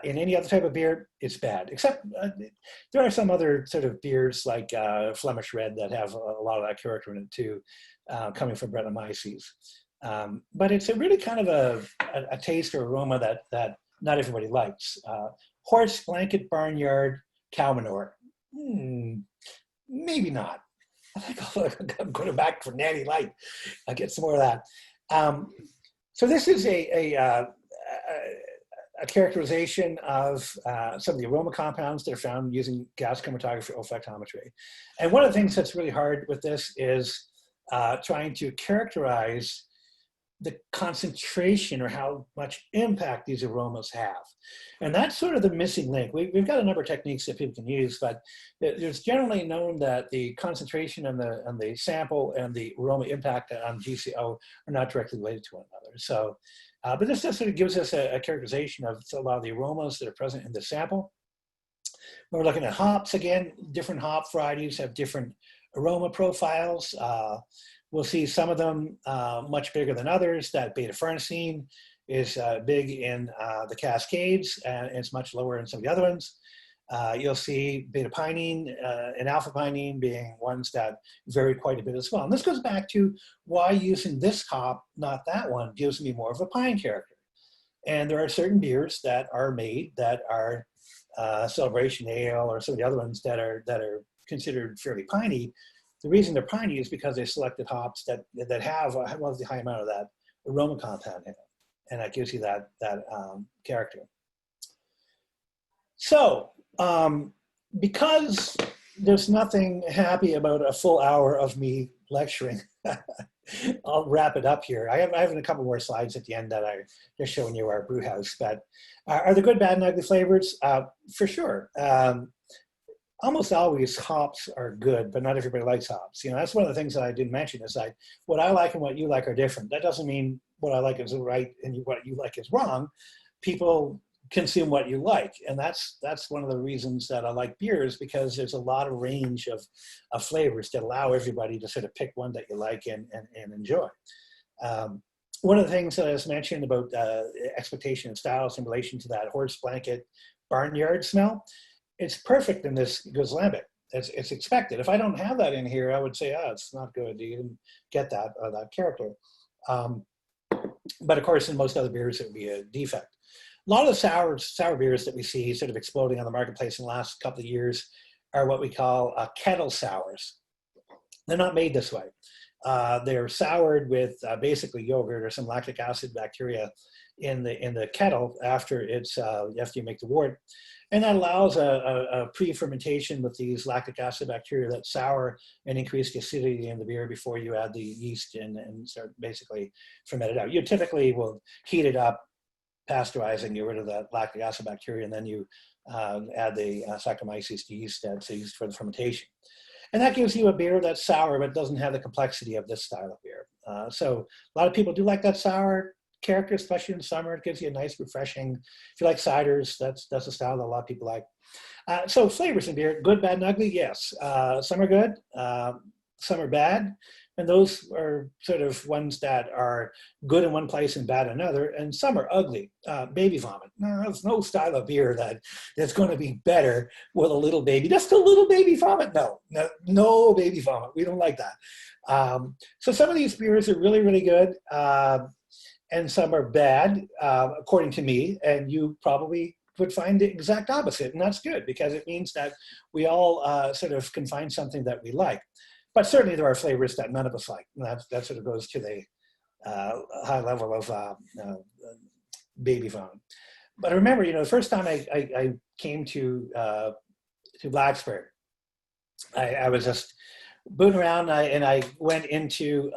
B: In any other type of beer, it's bad. Except there are some other sort of beers like Flemish Red that have a lot of that character in it too, coming from Brettanomyces. But it's a really kind of a taste or aroma that not everybody likes. Horse, blanket, barnyard, cow manure. Maybe not. I think I'm going back for Natty Light. I'll get some more of that. So this is a characterization of some of the aroma compounds that are found using gas chromatography olfactometry. And one of the things that's really hard with this is trying to characterize the concentration or how much impact these aromas have. And that's sort of the missing link. We've got a number of techniques that people can use, but there's generally known that the concentration and the sample and the aroma impact on GCO are not directly related to one another. So, but this just sort of gives us a characterization of a lot of the aromas that are present in the sample. When we're looking at hops, again, different hop varieties have different aroma profiles. We'll see some of them much bigger than others. That beta-farnesene is big in the Cascades, and it's much lower in some of the other ones. You'll see beta-pinene and alpha-pinene being ones that vary quite a bit as well. And this goes back to why using this hop, not that one, gives me more of a pine character. And there are certain beers that are made that are Celebration Ale or some of the other ones that are considered fairly piney. The reason they're piney is because they selected hops that have a relatively high amount of that aroma compound in it, and that gives you that character. So, because there's nothing happy about a full hour of me lecturing, I'll wrap it up here. I have a couple more slides at the end that I just showing you our brew house. But are there good, bad, and ugly flavors? For sure. Almost always hops are good, but not everybody likes hops. You know, that's one of the things that I didn't mention is like what I like and what you like are different. That doesn't mean what I like is right and what you like is wrong. People consume what you like, and that's one of the reasons that I like beers, because there's a lot of range of flavors that allow everybody to sort of pick one that you like and enjoy. One of the things that I was mentioning about expectation and styles in relation to that horse blanket barnyard smell, it's perfect in this Goose Lambic. It's expected. If I don't have that in here, I would say, it's not good. You didn't get that character. But of course, in most other beers, it would be a defect. A lot of the sour beers that we see sort of exploding on the marketplace in the last couple of years are what we call kettle sours. They're not made this way. They're soured with basically yogurt or some lactic acid bacteria in the kettle after you make the wort. And that allows a pre-fermentation with these lactic acid bacteria that sour and increase the acidity in the beer before you add the yeast in and start basically ferment it out. You typically will heat it up, pasteurize and get rid of that lactic acid bacteria, and then you add the Saccharomyces yeast that's used for the fermentation. And that gives you a beer that's sour but doesn't have the complexity of this style of beer. So a lot of people do like that sour character, especially in summer. It gives you a nice, refreshing. If you like ciders, that's a style that a lot of people like. So flavors in beer, good, bad, and ugly, yes. Some are good, some are bad. And those are sort of ones that are good in one place and bad in another. And some are ugly. Baby vomit. No, there's no style of beer that's going to be better with a little baby. Just a little baby vomit? No baby vomit. We don't like that. So some of these beers are really, really good. And some are bad, according to me, and you probably would find the exact opposite, and that's good because it means that we all sort of can find something that we like. But certainly there are flavors that none of us like, and that sort of goes to the high level of baby vomit. But I remember, the first time I came to Blacksburg, I was just booting around, and I went into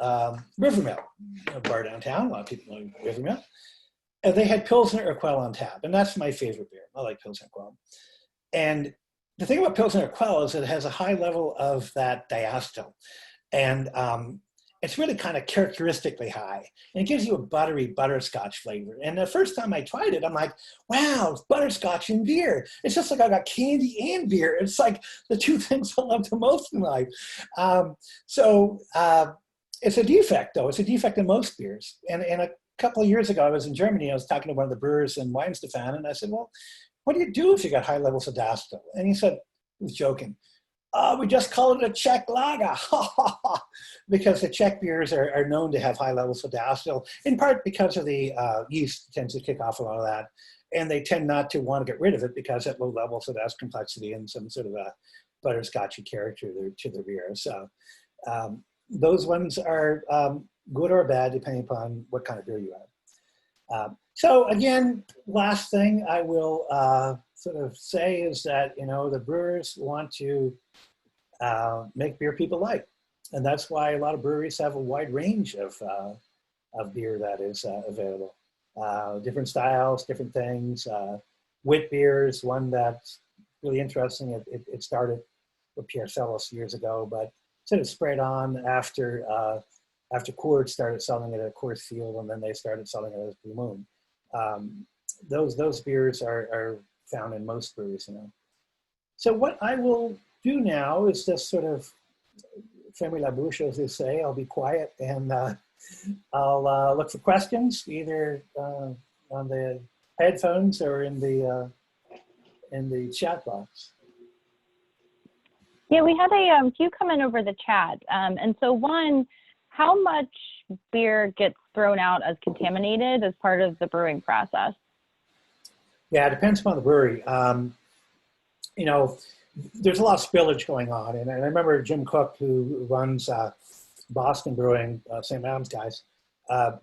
B: Rivermill, a bar downtown. A lot of people know Rivermill. And they had Pilsner Urquell on tap, and that's my favorite beer. I like Pilsner Urquell. And the thing about Pilsner Urquell is it has a high level of that diacetyl. And it's really kind of characteristically high. And it gives you a buttery butterscotch flavor. And the first time I tried it, I'm like, wow, it's butterscotch in beer. It's just like I got candy and beer. It's like the two things I love the most in life. So it's a defect, though. It's a defect in most beers. And a couple of years ago, I was in Germany. I was talking to one of the brewers in Weihenstephan, and I said, well, what do you do if you got high levels of diacetyl? And he said, he was joking, we just call it a Czech lager, because the Czech beers are known to have high levels of diacetyl, in part because of the yeast tends to kick off a lot of that, and they tend not to want to get rid of it because at low levels it has complexity and some sort of a butterscotchy character to the beer. So those ones are good or bad depending upon what kind of beer you have. So again, last thing I will sort of say is that, the brewers want to make beer people like. And that's why a lot of breweries have a wide range of beer that is available. Different styles, different things. Wit beer is one that's really interesting. It started with Pierre Celis years ago, but sort of spread on after Coors started selling it at Coors Field, and then they started selling it as Blue Moon. Those beers are found in most breweries, So what I will do now is just sort of fermer la bouche, as they say. I'll be quiet and I'll look for questions either on the headphones or in the chat box.
A: Yeah, we had a few come in over the chat. And so one, how much beer gets thrown out as contaminated as part of the brewing process?
B: Yeah, it depends upon the brewery. There's a lot of spillage going on. And I remember Jim Cook, who runs Boston Brewing, St. Adams guys,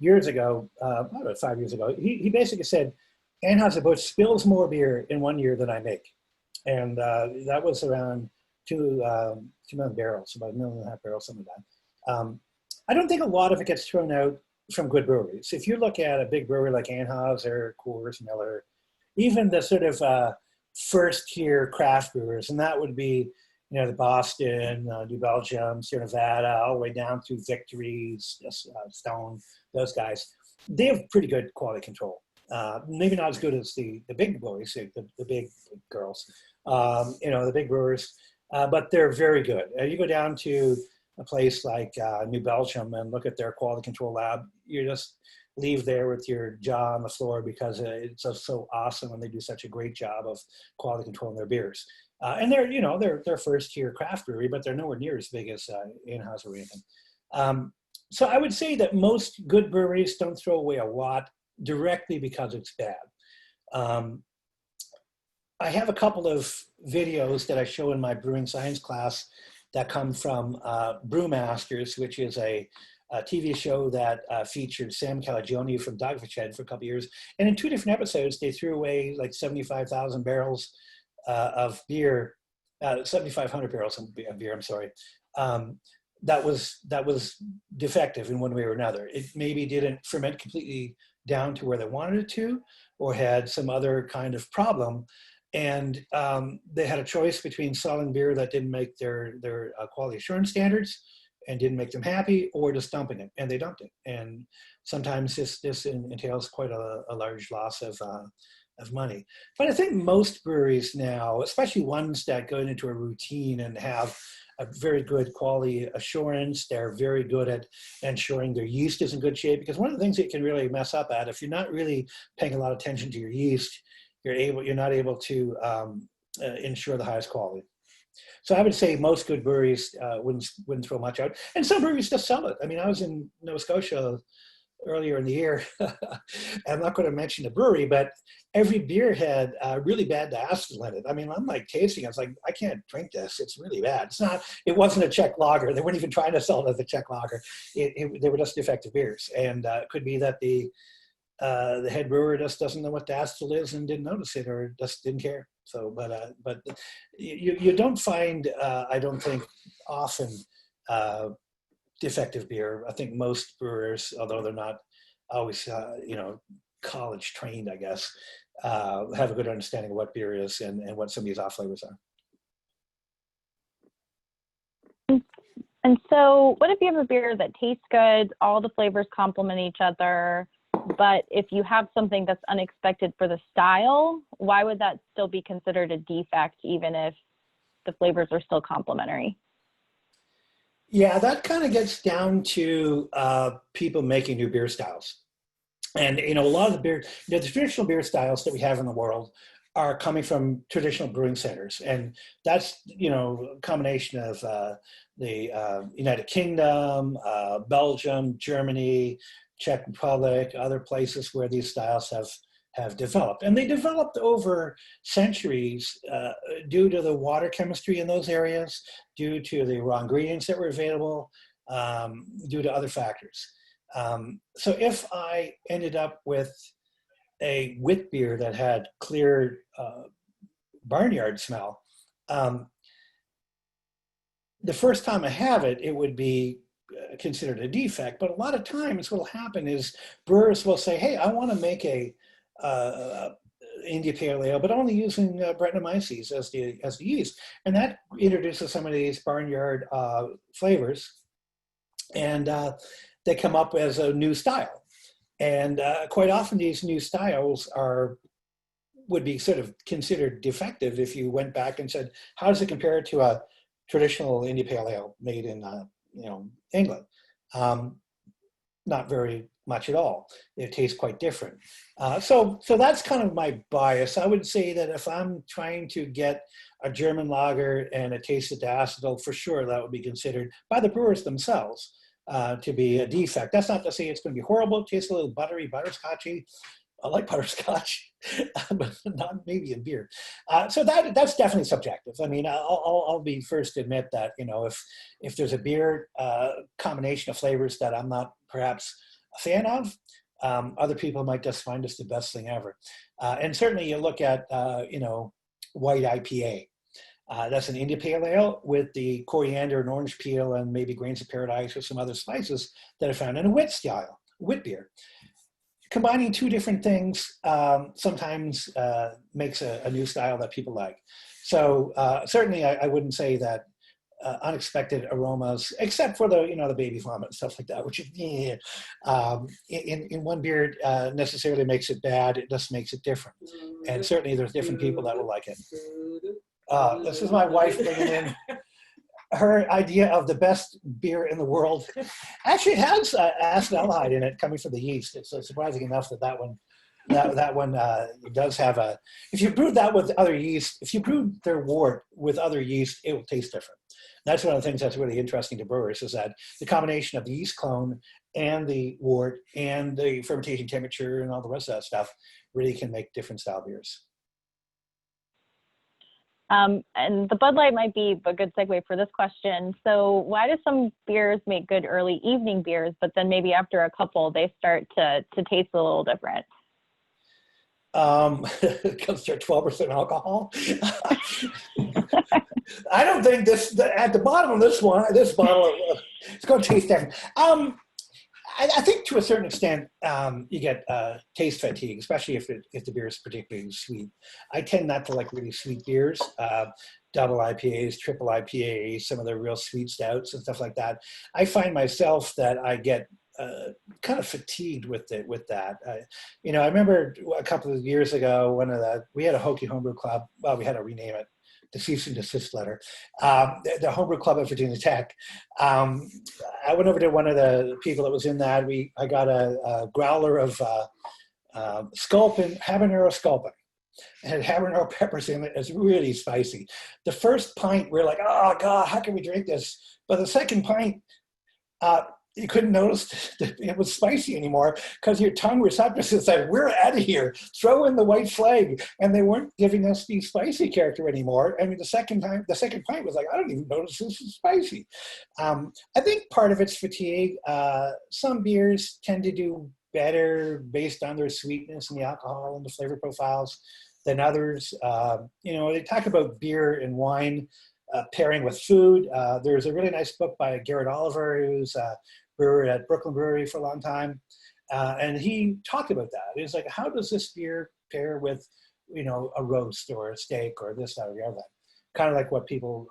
B: years ago, about 5 years ago, he basically said, Anheuser-Busch spills more beer in 1 year than I make. And that was around 2 million barrels, about 1.5 million barrels, something like that. I don't think a lot of it gets thrown out from good breweries. If you look at a big brewery like Anheuser, Coors, Miller, even the sort of first tier craft brewers, and that would be, you know, the Boston, New Belgium, Sierra Nevada, all the way down through Victories, Stone, those guys, they have pretty good quality control. Maybe not as good as the big boys, the big girls, you know, the big brewers, but they're very good. You go down to a place like New Belgium and look at their quality control lab, you just leave there with your jaw on the floor because it's just so awesome and they do such a great job of quality controlling their beers. And they're, you know, they're first tier craft brewery, but they're nowhere near as big as Anheuser or anything. So I would say that most good breweries don't throw away a lot directly because it's bad. I have a couple of videos that I show in my brewing science class that come from Brewmasters, which is a TV show that featured Sam Calagione from Dogfish Head for a couple of years. And in 2 different episodes, they threw away like 75,000 barrels of beer, 7,500 barrels of beer, I'm sorry. That was defective in one way or another. It maybe didn't ferment completely down to where they wanted it to, or had some other kind of problem. And they had a choice between selling beer that didn't make their quality assurance standards and didn't make them happy, or just dumping it, and they dumped it. And sometimes this entails quite a large loss of money. But I think most breweries now, especially ones that go into a routine and have a very good quality assurance, they're very good at ensuring their yeast is in good shape. Because one of the things that can really mess up at, if you're not really paying a lot of attention to your yeast, you're not able to ensure the highest quality. So I would say most good breweries wouldn't throw much out, and some breweries just sell it. I mean, I was in Nova Scotia earlier in the year. I'm not going to mention the brewery, but every beer had really bad diacetyl in it. I mean, I'm like tasting it. I was like, I can't drink this. It's really bad. It wasn't a Czech lager. They weren't even trying to sell it as a Czech lager. They were just defective beers. And it could be that the head brewer just doesn't know what diacetyl is and didn't notice it, or just didn't care. So, but you don't find, I don't think, often defective beer. I think most brewers, although they're not always, college trained, I guess, have a good understanding of what beer is and what some of these off flavors are.
A: And so what if you have a beer that tastes good, all the flavors complement each other, but if you have something that's unexpected for the style, why would that still be considered a defect, even if the flavors are still complementary?
B: Yeah, that kind of gets down to people making new beer styles. And, a lot of the beer, the traditional beer styles that we have in the world are coming from traditional brewing centers. And that's, a combination of the United Kingdom, Belgium, Germany, Czech Republic, other places where these styles have developed. And they developed over centuries due to the water chemistry in those areas, due to the raw ingredients that were available, due to other factors. So if I ended up with a wit beer that had clear barnyard smell, the first time I have it, it would be considered a defect. But a lot of times what will happen is brewers will say, hey, I want to make a India Pale Ale, but only using Brettanomyces as the yeast. And that introduces some of these barnyard flavors. And they come up as a new style. And quite often these new styles would be sort of considered defective if you went back and said, how does it compare to a traditional India Pale Ale made in England? Not very much at all. It tastes quite different. So that's kind of my bias. I would say that if I'm trying to get a German lager and a taste of diacetyl, for sure that would be considered by the brewers themselves to be a defect. That's not to say it's going to be horrible. It tastes a little buttery, butterscotchy. I like butterscotch, but not maybe in beer. So that's definitely subjective. I mean, I'll be first to admit that, if there's a beer combination of flavors that I'm not perhaps a fan of, other people might just find this the best thing ever. And certainly you look at, white IPA. That's an India Pale Ale with the coriander and orange peel and maybe grains of paradise or some other spices that are found in a wit style, wit beer. Combining two different things sometimes makes a new style that people like. So certainly I wouldn't say that unexpected aromas, except for the baby vomit and stuff like that, which in one beer necessarily makes it bad. It just makes it different. And certainly there's different people that will like it. This is my wife bringing in her idea of the best beer in the world. Actually, it has acetaldehyde in it coming from the yeast. It's surprising enough that one does have a. If you brewed that with other yeast, if you brewed their wort with other yeast, it will taste different. That's one of the things that's really interesting to brewers, is that the combination of the yeast clone and the wort and the fermentation temperature and all the rest of that stuff really can make different style beers.
A: And the Bud Light might be a good segue for this question. So why do some beers make good early evening beers, but then maybe after a couple, they start to taste a little different?
B: Because they're 12% alcohol. I don't think at the bottom of this bottle, it's going to taste different. I think to a certain extent, you get taste fatigue, especially if the beer is particularly sweet. I tend not to like really sweet beers, double IPAs, triple IPAs, some of the real sweet stouts and stuff like that. I find myself that I get kind of fatigued with that. I remember a couple of years ago, we had a Hokie Homebrew Club. Well, we had to rename it. The cease and desist letter. The Homebrew Club at Virginia Tech. I went over to one of the people that was in that. I got a growler of habanero sculpin. It had habanero peppers in it. It's really spicy. The first pint, we're like, oh God, how can we drink this? But the second pint, you couldn't notice that it was spicy anymore because your tongue receptors said, we're out of here, throw in the white flag. And they weren't giving us the spicy character anymore. I mean, the second pint was like, I don't even notice this is spicy. I think part of it's fatigue. Some beers tend to do better based on their sweetness and the alcohol and the flavor profiles than others. They talk about beer and wine pairing with food. There's a really nice book by Garrett Oliver, who's brewer at Brooklyn Brewery for a long time. And he talked about that. It's like, how does this beer pair with, a roast or a steak or this, that, or the other? Kind of like what people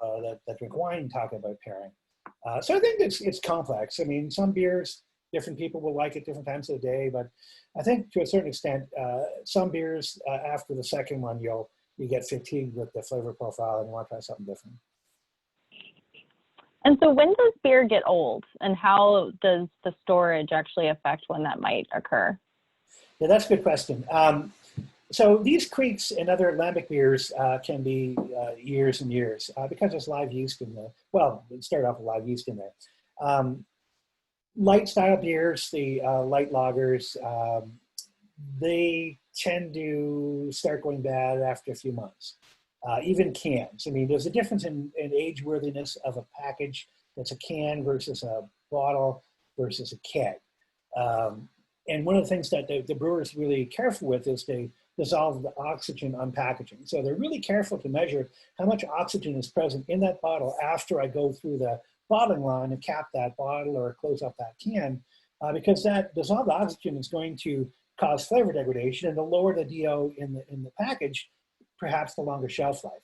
B: that drink wine talk about pairing. So I think it's complex. I mean, some beers, different people will like it different times of the day, but I think to a certain extent, some beers after the second one, you get fatigued with the flavor profile and you want to try something different.
A: And so when does beer get old, and how does the storage actually affect when that might occur?
B: Yeah, that's a good question. So these creeks and other lambic beers can be years and years because there's live yeast in there. Well, it started off with live yeast in there. Light style beers, the light lagers, they tend to start going bad after a few months. Even cans. I mean, there's a difference in age worthiness of a package that's a can versus a bottle versus a keg. And one of the things that the brewer is really careful with is they dissolve the oxygen on packaging. So they're really careful to measure how much oxygen is present in that bottle after I go through the bottling line and cap that bottle or close up that can, because that dissolved oxygen is going to cause flavor degradation, and the lower the DO in the package, perhaps the longer shelf life.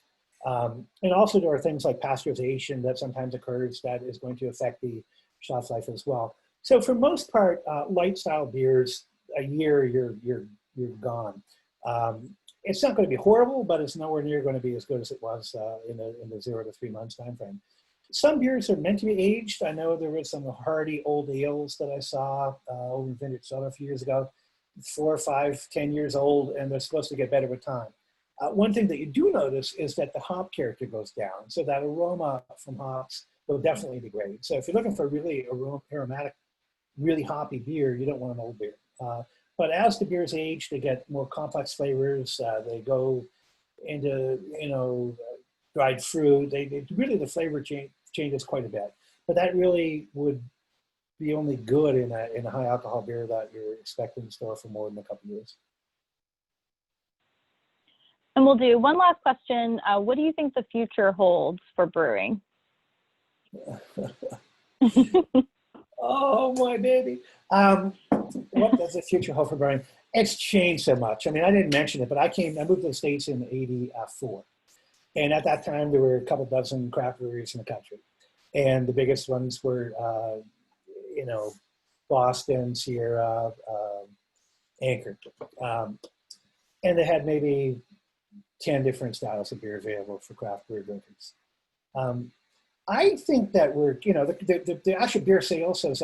B: And also there are things like pasteurization that sometimes occurs that is going to affect the shelf life as well. So for most part, light style beers, a year you're gone. It's not going to be horrible, but it's nowhere near going to be as good as it was in the 0 to 3 months time frame. Some beers are meant to be aged. I know there were some hardy old ales that I saw over in Vintage Cellar a few years ago, 4, 5, 10 years old, and they're supposed to get better with time. One thing that you do notice is that the hop character goes down. So that aroma from hops will definitely degrade. So if you're looking for really aromatic, really hoppy beer, you don't want an old beer. But as the beers age, they get more complex flavors. They go into, dried fruit. Really, the flavor changes quite a bit. But that really would be only good in a high alcohol beer that you're expecting to store for more than a couple of years.
A: And we'll do one last question. What do you think the future holds for brewing?
B: Oh, my baby. What does the future hold for brewing? It's changed so much. I mean, I didn't mention it, but I moved to the States in '84. And at that time, there were a couple dozen craft breweries in the country. And the biggest ones were, Boston, Sierra, Anchor. And they had maybe 10 different styles of beer available for craft beer drinkers. I think that the actual beer sales has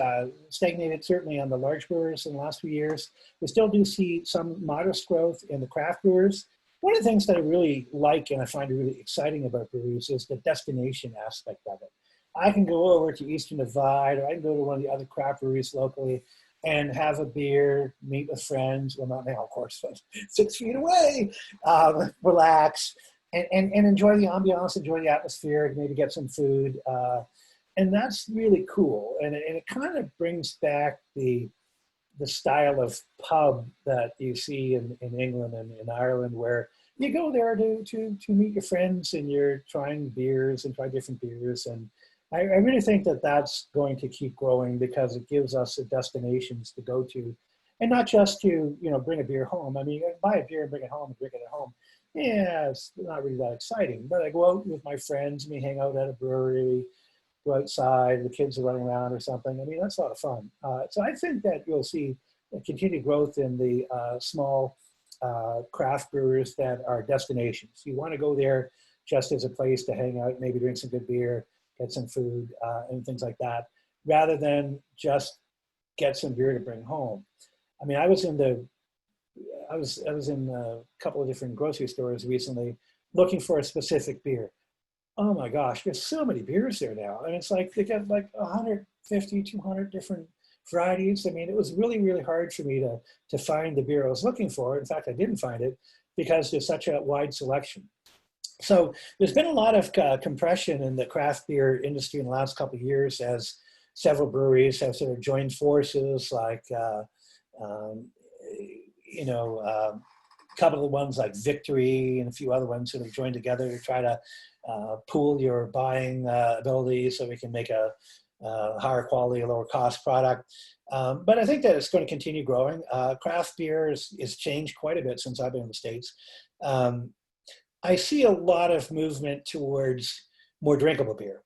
B: stagnated certainly on the large brewers in the last few years. We still do see some modest growth in the craft brewers. One of the things that I really like and I find really exciting about breweries is the destination aspect of it. I can go over to Eastern Divide, or I can go to one of the other craft breweries locally and have a beer, meet with friends. Well, not now, of course, but 6 feet away, relax, and enjoy the ambiance, enjoy the atmosphere, maybe get some food. And that's really cool. And it kind of brings back the style of pub that you see in England and in Ireland, where you go there to meet your friends and you're trying beers and try different beers. And I really think that that's going to keep growing because it gives us destinations to go to, and not just to, bring a beer home. I mean, you can buy a beer and bring it home and drink it at home. Yeah, it's not really that exciting, but I go out with my friends, we hang out at a brewery, go outside, the kids are running around or something. I mean, that's a lot of fun. So I think that you'll see a continued growth in the small craft brewers that are destinations. You want to go there just as a place to hang out, maybe drink some good beer, get some food, and things like that, rather than just get some beer to bring home. I mean, I was in a couple of different grocery stores recently looking for a specific beer. Oh my gosh, there's so many beers there now. And it's like they get like 150, 200 different varieties. I mean, it was really, really hard for me to find the beer I was looking for. In fact, I didn't find it because there's such a wide selection. So there's been a lot of compression in the craft beer industry in the last couple of years as several breweries have sort of joined forces, like, a couple of ones like Victory and a few other ones that have joined together to try to pool your buying ability so we can make a higher quality, lower cost product. But I think that it's going to continue growing. Craft beer has changed quite a bit since I've been in the States. I see a lot of movement towards more drinkable beer.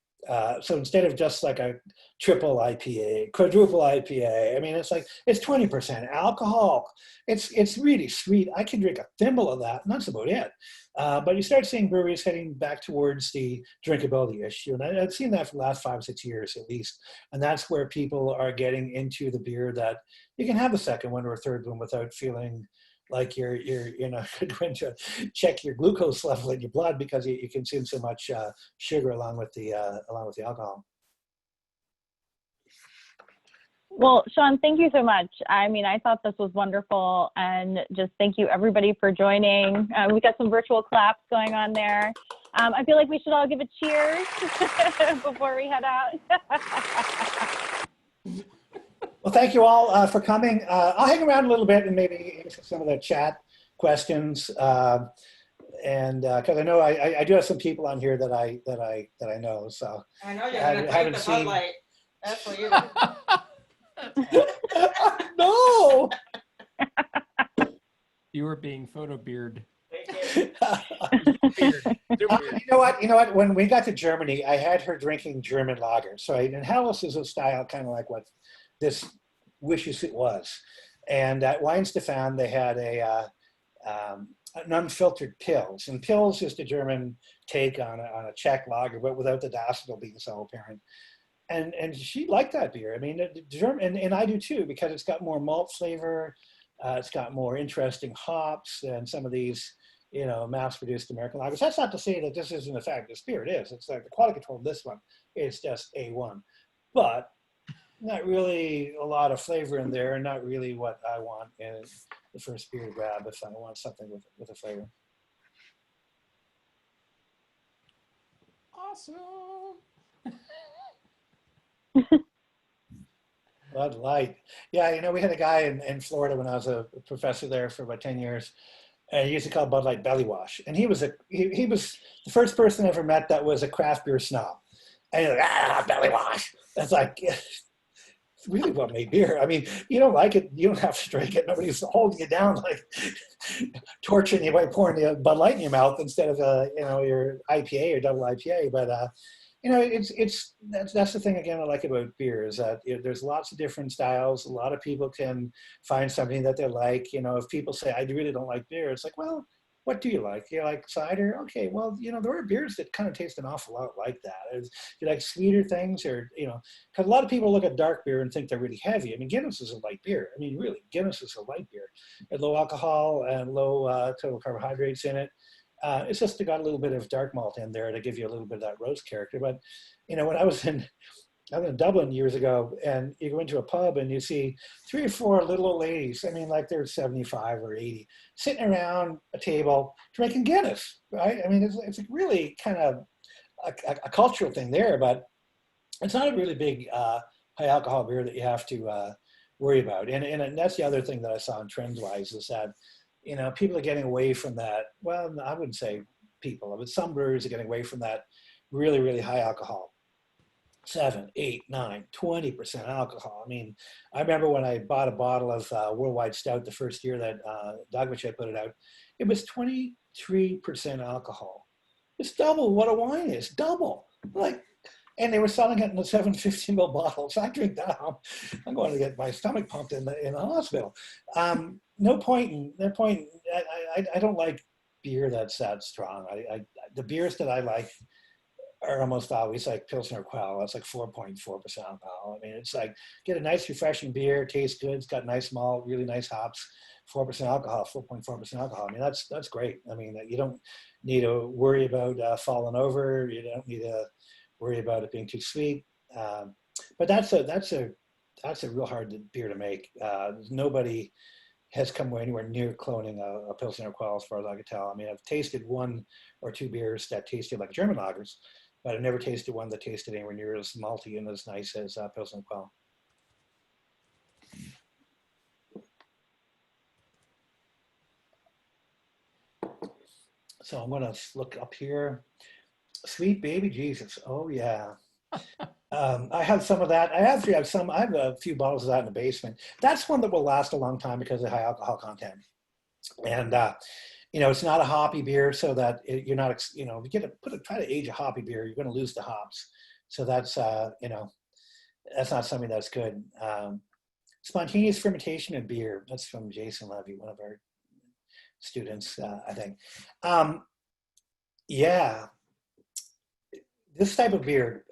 B: So instead of just like a triple IPA, quadruple IPA, I mean, it's 20% alcohol. It's really sweet. I can drink a thimble of that, and that's about it. But you start seeing breweries heading back towards the drinkability issue. And I've seen that for the last 5, 6 years at least. And that's where people are getting into the beer that you can have a second one or a third one without feeling like you're going to check your glucose level in your blood because you consume so much sugar along with the alcohol.
A: Well, Sean, thank you so much. I mean, I thought this was wonderful, and just thank you everybody for joining. We've got some virtual claps going on there. I feel like we should all give a cheers before we head out.
B: Well, thank you all for coming. I'll hang around a little bit and maybe answer some of the chat questions. And because I know I do have some people on here that I know. So
D: I know you're going to drink the Bud Light. That's what you're going to
B: No.
E: You were being photo beard.
B: You know what? When we got to Germany, I had her drinking German lager. So and Helles is a style kind of like what this wishes it was. And at Weinstefan, they had an unfiltered Pils. And Pils is the German take on a Czech lager, but without the daffodil being so apparent. And she liked that beer. I mean, and I do too, because it's got more malt flavor. It's got more interesting hops than some of these, mass-produced American lagers. That's not to say that this isn't a fabulous beer. It is. It's like the quality control of this one is just A1. But not really a lot of flavor in there, and not really what I want in the first beer to grab if I want something with a flavor.
E: Awesome.
B: Bud Light. Yeah, we had a guy in Florida when I was a professor there for about 10 years. And he used to call Bud Light Belly Wash. And he was the first person I ever met that was a craft beer snob. And he's like, Belly Wash. That's like, it's really what made beer. I mean, you don't like it, you don't have to drink it. Nobody's holding you down, like torturing you by pouring the Bud Light in your mouth instead of, your IPA or double IPA. But, that's the thing again I like about beer is that there's lots of different styles. A lot of people can find something that they like. If people say I really don't like beer, it's like, well, what do you like? You like cider? Okay, well, there are beers that kind of taste an awful lot like that. Do you like sweeter things, or because a lot of people look at dark beer and think they're really heavy. I mean, Guinness is a light beer. I mean, really, Guinness is a light beer, and low alcohol and low total carbohydrates in it. It's just got a little bit of dark malt in there to give you a little bit of that roast character. But, when I was in Dublin years ago, and you go into a pub and you see 3 or 4 little old ladies, I mean, like they're 75 or 80, sitting around a table drinking Guinness, right? I mean, it's really kind of a cultural thing there, but it's not a really big high alcohol beer that you have to worry about. And that's the other thing that I saw in trends-wise is that, people are getting away from that. Well, I wouldn't say people, but some breweries are getting away from that really, really high alcohol. 7, 8, 9, 20% alcohol. I mean, I remember when I bought a bottle of Worldwide Stout the first year that Dogwich had put it out, it was 23% alcohol. It's double what a wine is, double. And they were selling it in the 750 ml bottles. I drink that. I'm going to get my stomach pumped in the hospital. No point. I don't like beer that's that strong. The beers that I like are almost always like Pilsner Quell. That's like 4.4% alcohol. I mean, it's like get a nice refreshing beer, tastes good, it's got nice malt, really nice hops, 4% alcohol, 4.4% alcohol. I mean, that's great. I mean, you don't need to worry about falling over. You don't need to worry about it being too sweet. But that's a real hard beer to make. Nobody has come anywhere near cloning a Pilsner Quell as far as I could tell. I mean, I've tasted 1 or 2 beers that tasted like German lagers, but I've never tasted one that tasted anywhere near as malty and as nice as Pilsner Quell. So I'm gonna look up here. Sweet baby Jesus. Oh yeah. I have some of that. I have a few bottles of that in the basement. That's one that will last a long time because of high alcohol content. And it's not a hoppy beer, so that you're not, if you try to age a hoppy beer, you're going to lose the hops. So that's, that's not something that's good. Spontaneous fermentation in beer. That's from Jason Levy, one of our students, I think. Yeah. This type of beer,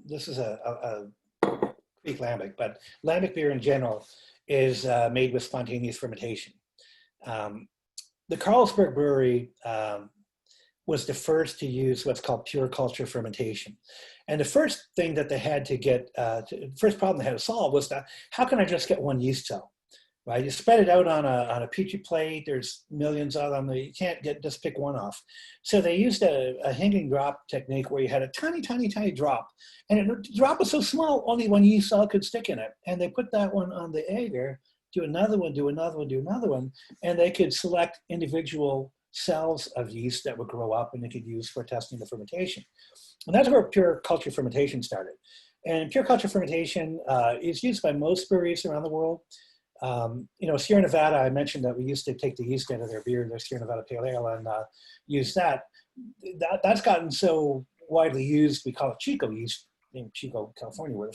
B: this is a Creek Lambic, but Lambic beer in general is made with spontaneous fermentation. The Carlsberg Brewery was the first to use what's called pure culture fermentation. And the first thing that they had to get, the first problem they had to solve was that, how can I just get one yeast cell? Right? You spread it out on a Petri plate, there's millions of them, you can't just pick one off. So they used a hanging drop technique where you had a tiny, tiny, tiny drop. And the drop was so small, only one yeast cell could stick in it. And they put that one on the agar, do another one, do another one, do another one, and they could select individual cells of yeast that would grow up and they could use for testing the fermentation. And that's where pure culture fermentation started. And pure culture fermentation is used by most breweries around the world. Sierra Nevada, I mentioned that we used to take the yeast out of their beer, their Sierra Nevada Pale Ale, and use that. That's gotten so widely used, we call it Chico yeast, in Chico, California, where they're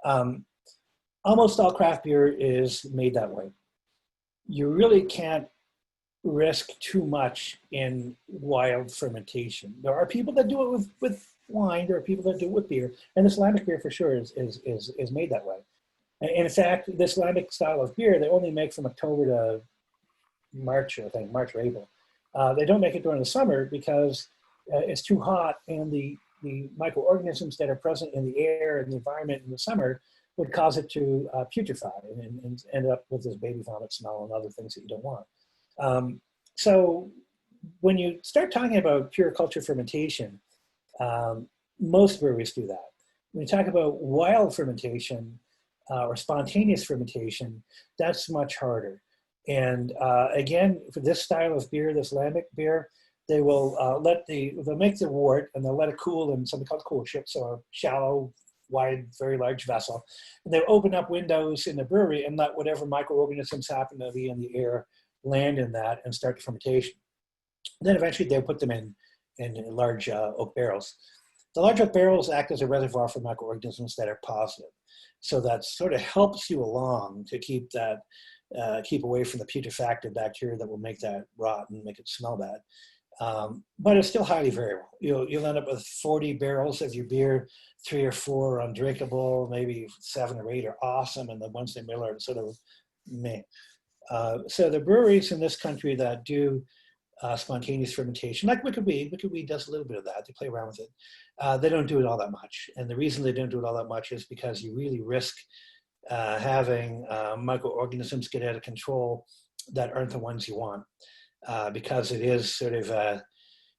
B: from. Almost all craft beer is made that way. You really can't risk too much in wild fermentation. There are people that do it with wine, there are people that do it with beer, and this Lambic beer for sure is made that way. And in fact, this Lambic style of beer, they only make from October to March, I think, March or April. They don't make it during the summer because it's too hot, and the microorganisms that are present in the air and the environment in the summer would cause it to putrefy and end up with this baby vomit smell and other things that you don't want. So when you start talking about pure culture fermentation, most breweries do that. When you talk about wild fermentation, or spontaneous fermentation, that's much harder. And again, for this style of beer, this lambic beer, they will they'll make the wort and they'll let it cool in something called coolship, so a shallow, wide, very large vessel. And they'll open up windows in the brewery and let whatever microorganisms happen to be in the air land in that and start the fermentation. Then eventually they'll put them in large oak barrels. The large oak barrels act as a reservoir for microorganisms that are positive. So that sort of helps you along to keep that, keep away from the putrefactive bacteria that will make that rot and make it smell bad. But it's still highly variable. You'll end up with 40 barrels of your beer, 3 or 4 are undrinkable, maybe 7 or 8 are awesome, and the ones in the middle are sort of meh. So the breweries in this country that do spontaneous fermentation, like Wicked Weed does a little bit of that. They play around with it. They don't do it all that much. And the reason they don't do it all that much is because you really risk having microorganisms get out of control that aren't the ones you want. Because it is sort of,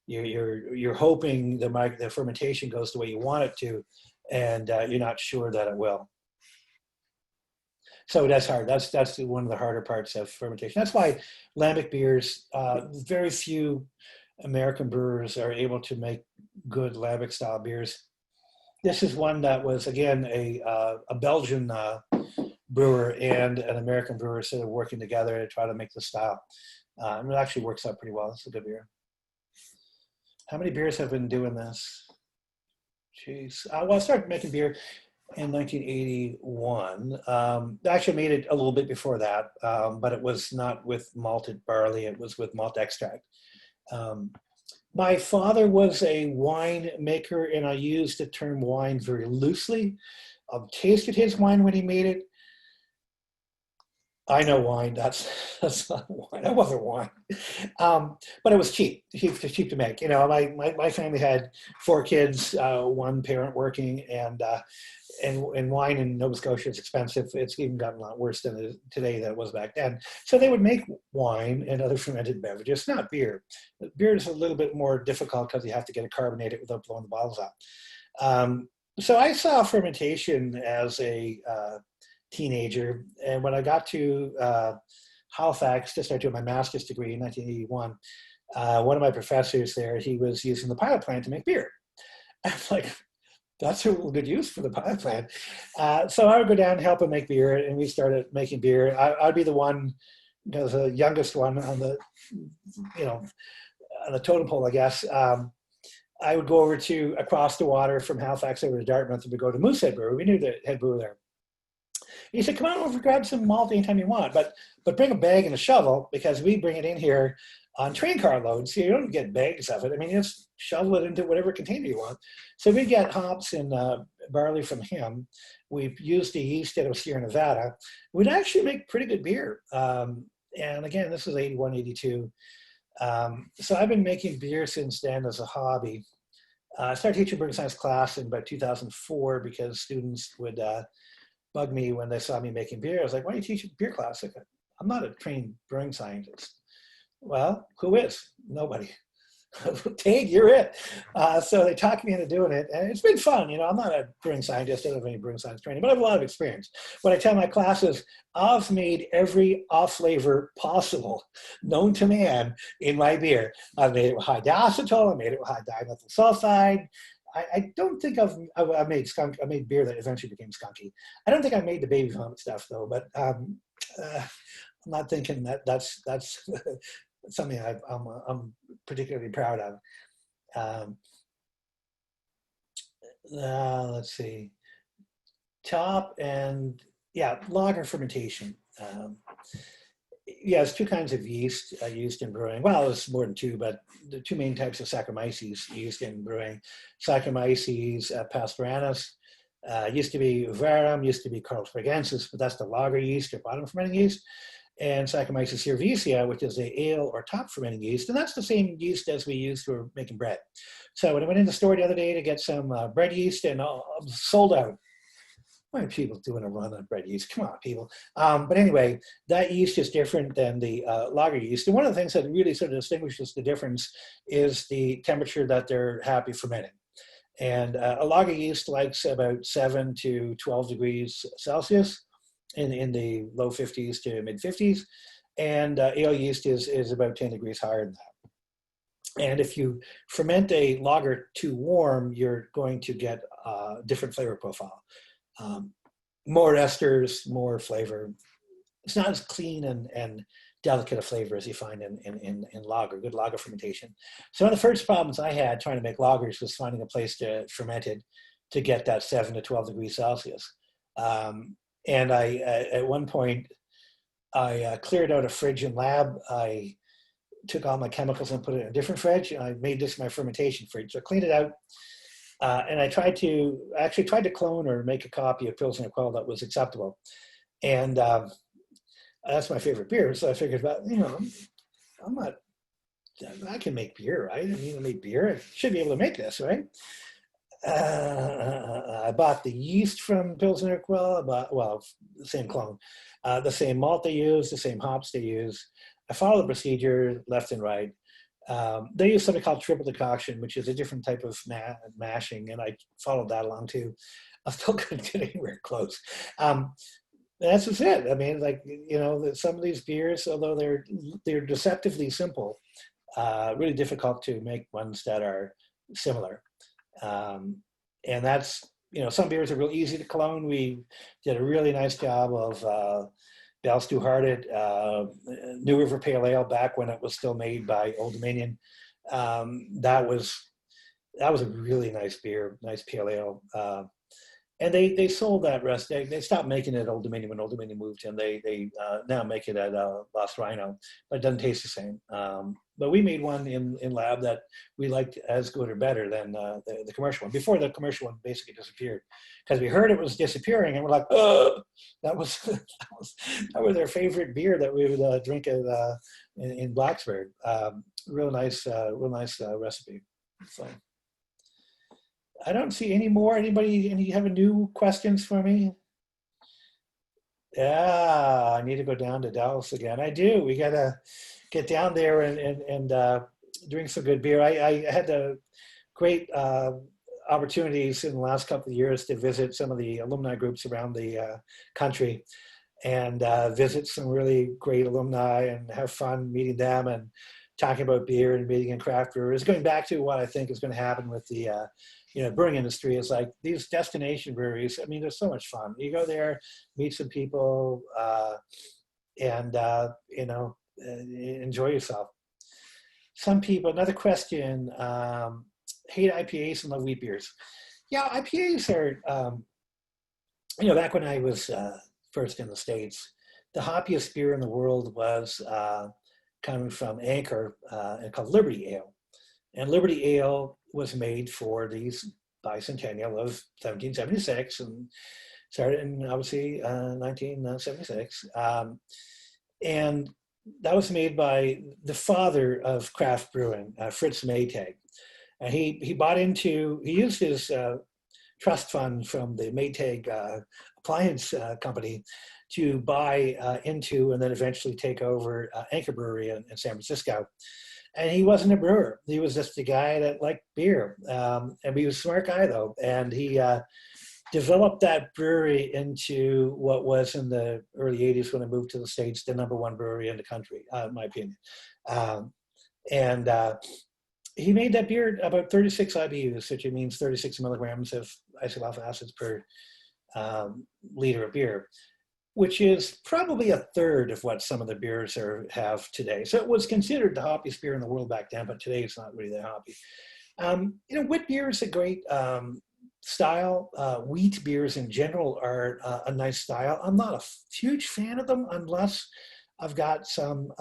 B: you're hoping the fermentation goes the way you want it to, and you're not sure that it will. So that's hard. That's one of the harder parts of fermentation. That's why lambic beers, very few American brewers are able to make good lambic style beers. This is one that was, again, a Belgian brewer and an American brewer sort of working together to try to make the style. And it actually works out pretty well. It's a good beer. How many beers have been doing this? Jeez. Well, I started making beer in 1981. I actually made it a little bit before that, but it was not with malted barley. It was with malt extract. My father was a wine maker, and I used the term wine very loosely. I've tasted his wine when he made it. I know wine, that's not wine, that wasn't wine. But it was cheap to make. You know, my family had 4 kids, 1 parent working, and wine in Nova Scotia is expensive. It's even gotten a lot worse today than it was back then. So they would make wine and other fermented beverages, not beer. Beer is a little bit more difficult because you have to get it carbonated without blowing the bottles up. So I saw fermentation as a teenager, and when I got to Halifax to start doing my master's degree in 1981, one of my professors there, he was using the pilot plant to make beer. I was like, that's a real good use for the pilot plant. So I would go down and help him make beer, and we started making beer. I'd be the one, you know, the youngest one on the, you know, on the totem pole, I guess. I would go over to across the water from Halifax over to Dartmouth, and we go to Moosehead Brewery. We knew the head brewer there. He said, come on over, grab some malt anytime you want, but bring a bag and a shovel, because we bring it in here on train car loads. So you don't get bags of it. I mean, you just shovel it into whatever container you want. So we get hops and barley from him. We've used the yeast out of Sierra Nevada. We'd actually make pretty good beer. And again, this was 81, 82. So I've been making beer since then as a hobby. I started teaching brewing science class in about 2004 because students would bug me when they saw me making beer. I was like, why are you teaching beer class? Like, I'm not a trained brewing scientist. Well, who is? Nobody. Tig, you're it. So they talked me into doing it, and it's been fun. You know, I'm not a brewing scientist. I don't have any brewing science training, but I have a lot of experience. What I tell my classes, I've made every off flavor possible known to man in my beer. I've made it with high diacetyl. I made it with high dimethyl sulfide. I don't think I've made skunk. I made beer that eventually became skunky. I don't think I made the baby vomit stuff though. But I'm not thinking that's something I'm particularly proud of. Let's see. Top and lager fermentation. There's 2 kinds of yeast used in brewing. Well, there's more than 2, but the 2 main types of Saccharomyces used in brewing. Saccharomyces pastoranus, used to be Verum, used to be Carlsbergensis, but that's the lager yeast or bottom fermenting yeast. And Saccharomyces cerevisiae, which is a ale or top fermenting yeast, and that's the same yeast as we use for making bread. So when I went in the store the other day to get some bread yeast, and sold out. Why are people doing a run on bread yeast? Come on, people. But anyway, that yeast is different than the lager yeast. And one of the things that really sort of distinguishes the difference is the temperature that they're happy fermenting. And a lager yeast likes about 7 to 12 degrees Celsius in the low 50s to mid 50s. and ale yeast is about 10 degrees higher than that. And if you ferment a lager too warm, you're going to get a different flavor profile. More esters, more flavor. It's not as clean and delicate a flavor as you find in lager, good lager fermentation. So one of the first problems I had trying to make lagers was finding a place to ferment it to get that 7 to 12 degrees Celsius. And I, at one point, I cleared out a fridge and lab. I took all my chemicals and put it in a different fridge. And I made this my fermentation fridge. So I cleaned it out. And I tried to clone or make a copy of Pilsner Urquell that was acceptable. And that's my favorite beer. So I figured, I can make beer, right? I mean, I make beer. I should be able to make this, right? I bought the yeast from Pilsner Urquell, the same clone, the same malt they use, the same hops they use. I followed the procedure left and right. They use something called triple decoction, which is a different type of mashing, and I followed that along too. I still couldn't get anywhere close. That's just it. I mean, some of these beers, although they're deceptively simple, really difficult to make ones that are similar. And that's, some beers are real easy to clone. We did a really nice job of Bell Stew Hearted, New River Pale Ale back when it was still made by Old Dominion. That was a really nice beer, nice pale ale. And they sold that rest. They stopped making it at Old Dominion when Old Dominion moved in. They now make it at Lost Rhino, but it doesn't taste the same. But we made one in lab that we liked as good or better than the commercial one. Before the commercial one basically disappeared, because we heard it was disappearing, and we're like, oh, that was their favorite beer that we would drink in Blacksburg. Real nice recipe. So. I don't see any more. Any have new questions for me? Yeah, I need to go down to Dallas again. I do. We got to get down there and drink some good beer. I had the great opportunities in the last couple of years to visit some of the alumni groups around the country and visit some really great alumni and have fun meeting them and talking about beer and meeting in craft brewers. Going back to what I think is going to happen with the brewing industry is like these destination breweries. I mean, they're so much fun. You go there, meet some people, and enjoy yourself. Some people, another question, hate IPAs and love wheat beers. Yeah, IPAs are, back when I was first in the States, the hoppiest beer in the world was coming from Anchor and called Liberty Ale. And Liberty Ale was made for the bicentennial of 1776 and started in, obviously, 1976. And that was made by the father of craft brewing, Fritz Maytag. And he used his trust fund from the Maytag appliance company to buy into and then eventually take over Anchor Brewery in San Francisco. And he wasn't a brewer. He was just a guy that liked beer. And he was a smart guy, though. And he developed that brewery into what was in the early 80s when I moved to the States, the #1 brewery in the country, in my opinion. And he made that beer about 36 IBUs, which means 36 milligrams of isovalproic acids per liter of beer, which is probably a third of what some of the beers have today. So it was considered the hoppiest beer in the world back then, but today it's not really that hoppy. Wit beer is a great style. Wheat beers in general are a nice style. I'm not a huge fan of them unless I've got some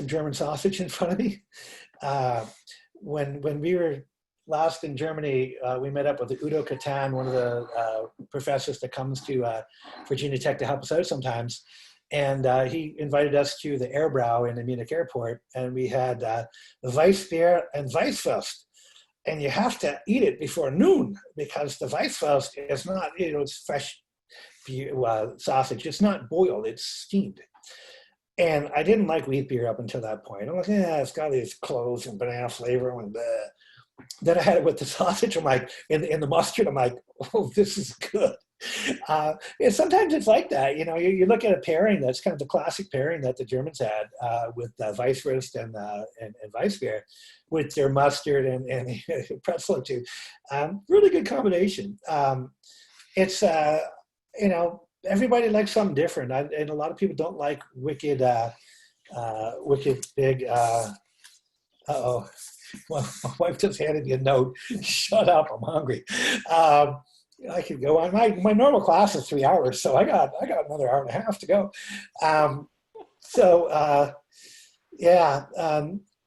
B: German sausage in front of me. When we were last in Germany, we met up with Udo Katan, one of the professors that comes to Virginia Tech to help us out sometimes. And he invited us to the Airbrau in the Munich airport, and we had Weissbier and Weisswurst. And you have to eat it before noon because the Weisswurst is not, it's fresh sausage. It's not boiled, it's steamed. And I didn't like wheat beer up until that point. I'm like, it's got these cloves and banana flavor. And then I had it with the sausage. I'm like, in the mustard, I'm like, oh, this is good. Yeah, sometimes it's like that. You look at a pairing that's kind of the classic pairing that the Germans had with Weisswurst and Weissbier with their mustard and pretzel or two. Really good combination. It's, everybody likes something different. And a lot of people don't like wicked big, uh-oh. Well, my wife just handed me a note. Shut up, I'm hungry. I could go on. My normal class is 3 hours, so I got another hour and a half to go.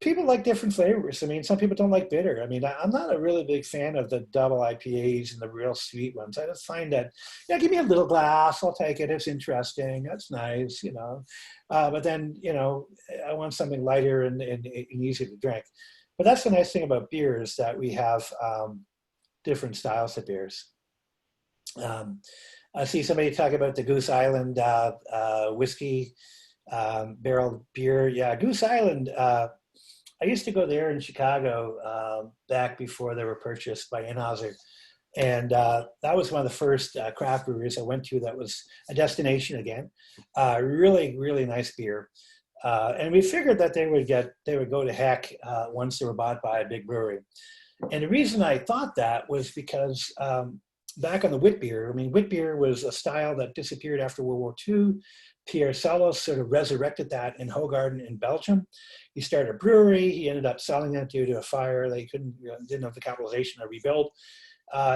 B: People like different flavors. I mean, some people don't like bitter. I mean, I'm not a really big fan of the double IPAs and the real sweet ones. I just find that, give me a little glass, I'll take it. It's interesting. That's nice, But then, I want something lighter and easy to drink. But that's the nice thing about beer is that we have different styles of beers. I see somebody talk about the Goose Island whiskey barrel beer. Yeah, Goose Island. I used to go there in Chicago back before they were purchased by Anheuser. And that was one of the first craft breweries I went to that was a destination again. Really, really nice beer. And we figured that they would go to heck once they were bought by a big brewery. And the reason I thought that was because back on the wit beer, wit beer was a style that disappeared after World War II. Pierre Salos sort of resurrected that in Hoegaarden in Belgium. He started a brewery. He ended up selling it due to a fire. They didn't have the capitalization to rebuild.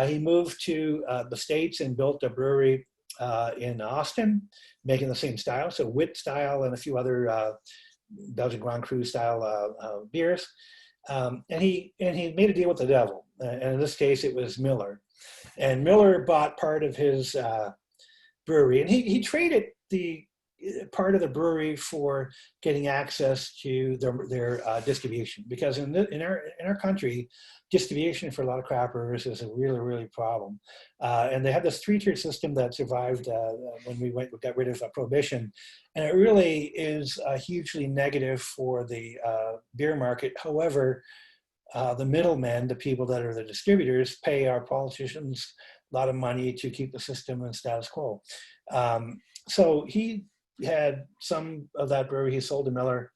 B: He moved to the States and built a brewery in Austin, making the same style. So wit style and a few other Belgian Grand Cru style beers. And he made a deal with the devil. And in this case, it was Miller. And Miller bought part of his brewery. And he traded the part of the brewery for getting access to their distribution, because in our country, distribution for a lot of craft brewers is a really, really problem. And they have this 3-tier system that survived when we got rid of prohibition, and it really is hugely negative for the beer market. However, the middlemen, the people that are the distributors, pay our politicians a lot of money to keep the system in status quo. So he had some of that brewery. He sold to Miller,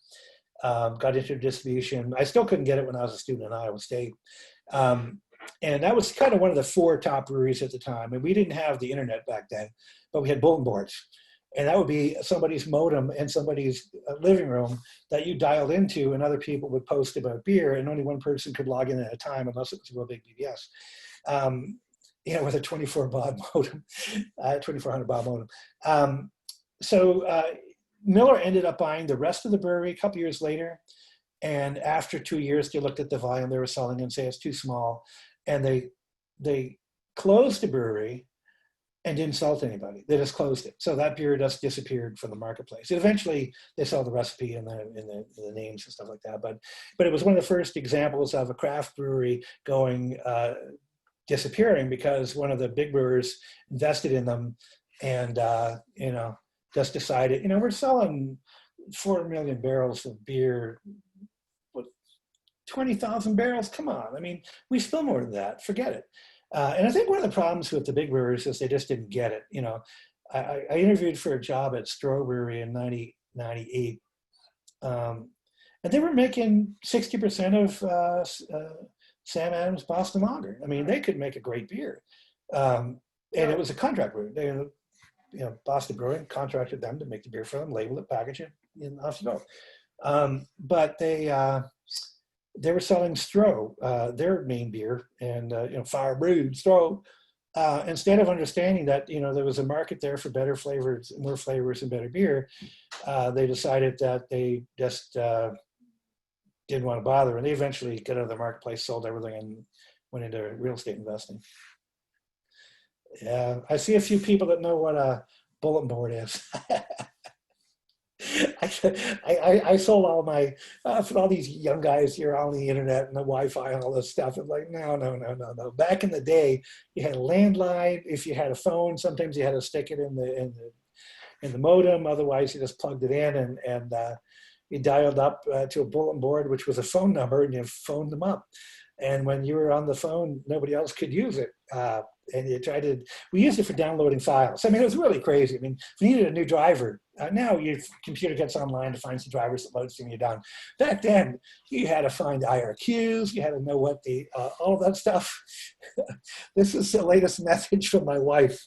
B: got into distribution. I still couldn't get it when I was a student in Iowa State. And that was kind of one of the 4 top breweries at the time. And we didn't have the internet back then, but we had bulletin boards. And that would be somebody's modem in somebody's living room that you dialed into, and other people would post about beer, and only one person could log in at a time unless it was a real big BBS. With a 24 baud modem, 2400 baud modem. So Miller ended up buying the rest of the brewery a couple years later. And after 2 years, they looked at the volume they were selling and say it's too small. And they closed the brewery and didn't sell it to anybody. They just closed it. So that beer just disappeared from the marketplace. And eventually, they saw the recipe and the names and stuff like that. But it was one of the first examples of a craft brewery going disappearing because one of the big brewers invested in them and just decided, we're selling 4 million barrels of beer, 20,000 barrels. Come on. We spill more than that. Forget it. And I think one of the problems with the big brewers is they just didn't get it. I interviewed for a job at Stroh Brewery in 1998. And they were making 60% of Sam Adams Boston Lager. They could make a great beer. And it was a contract brewery. Boston Brewing contracted them to make the beer for them, label it, package it, and off you go. But they were selling Stroh, their main beer, and fire brewed Stroh. Instead of understanding that there was a market there for better flavors, more flavors, and better beer, they decided that they just didn't want to bother, and they eventually got out of the marketplace, sold everything, and went into real estate investing. Yeah, I see a few people that know what a bulletin board is. I sold all my, for all these young guys here on the internet and the Wi-Fi and all this stuff. I'm like, no. Back in the day, you had a landline. If you had a phone, sometimes you had to stick it in the modem. Otherwise, you just plugged it in and you dialed up to a bulletin board, which was a phone number, and you phoned them up. And when you were on the phone, nobody else could use it. and you try to, we used it for downloading files. I mean, it was really crazy. I mean, if you needed a new driver, now your computer gets online to find some drivers that loads and you're done. Back then, you had to find IRQs, you had to know what the, all of that stuff. This is the latest message from my wife.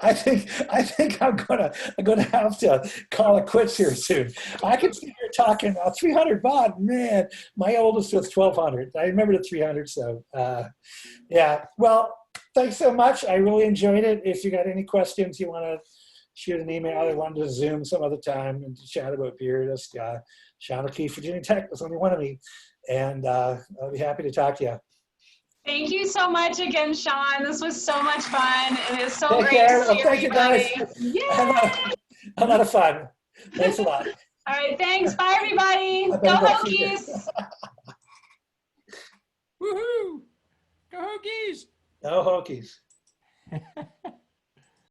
B: I think I'm gonna have to call it quits here soon. I can see you're talking about 300 baud. Man, my oldest was 1200. I remember the 300. So yeah. Well, thanks so much. I really enjoyed it. If you got any questions, you want to shoot an email. I wanted to Zoom some other time and chat about beer. Just Sean O'Keefe, Virginia Tech was only one of me, and I'll be happy to talk to you.
F: Thank you so much again, Sean. This was so much fun. It is so
B: Take
F: great
B: care.
F: to see
B: Thank you, guys.
F: everybody. Yay!
B: A lot of fun. Thanks a lot.
F: All right, thanks. Bye, everybody.
B: I
F: Go
B: better go see you.
F: Hokies.
E: Woohoo! Go Hokies!
B: No Hokies.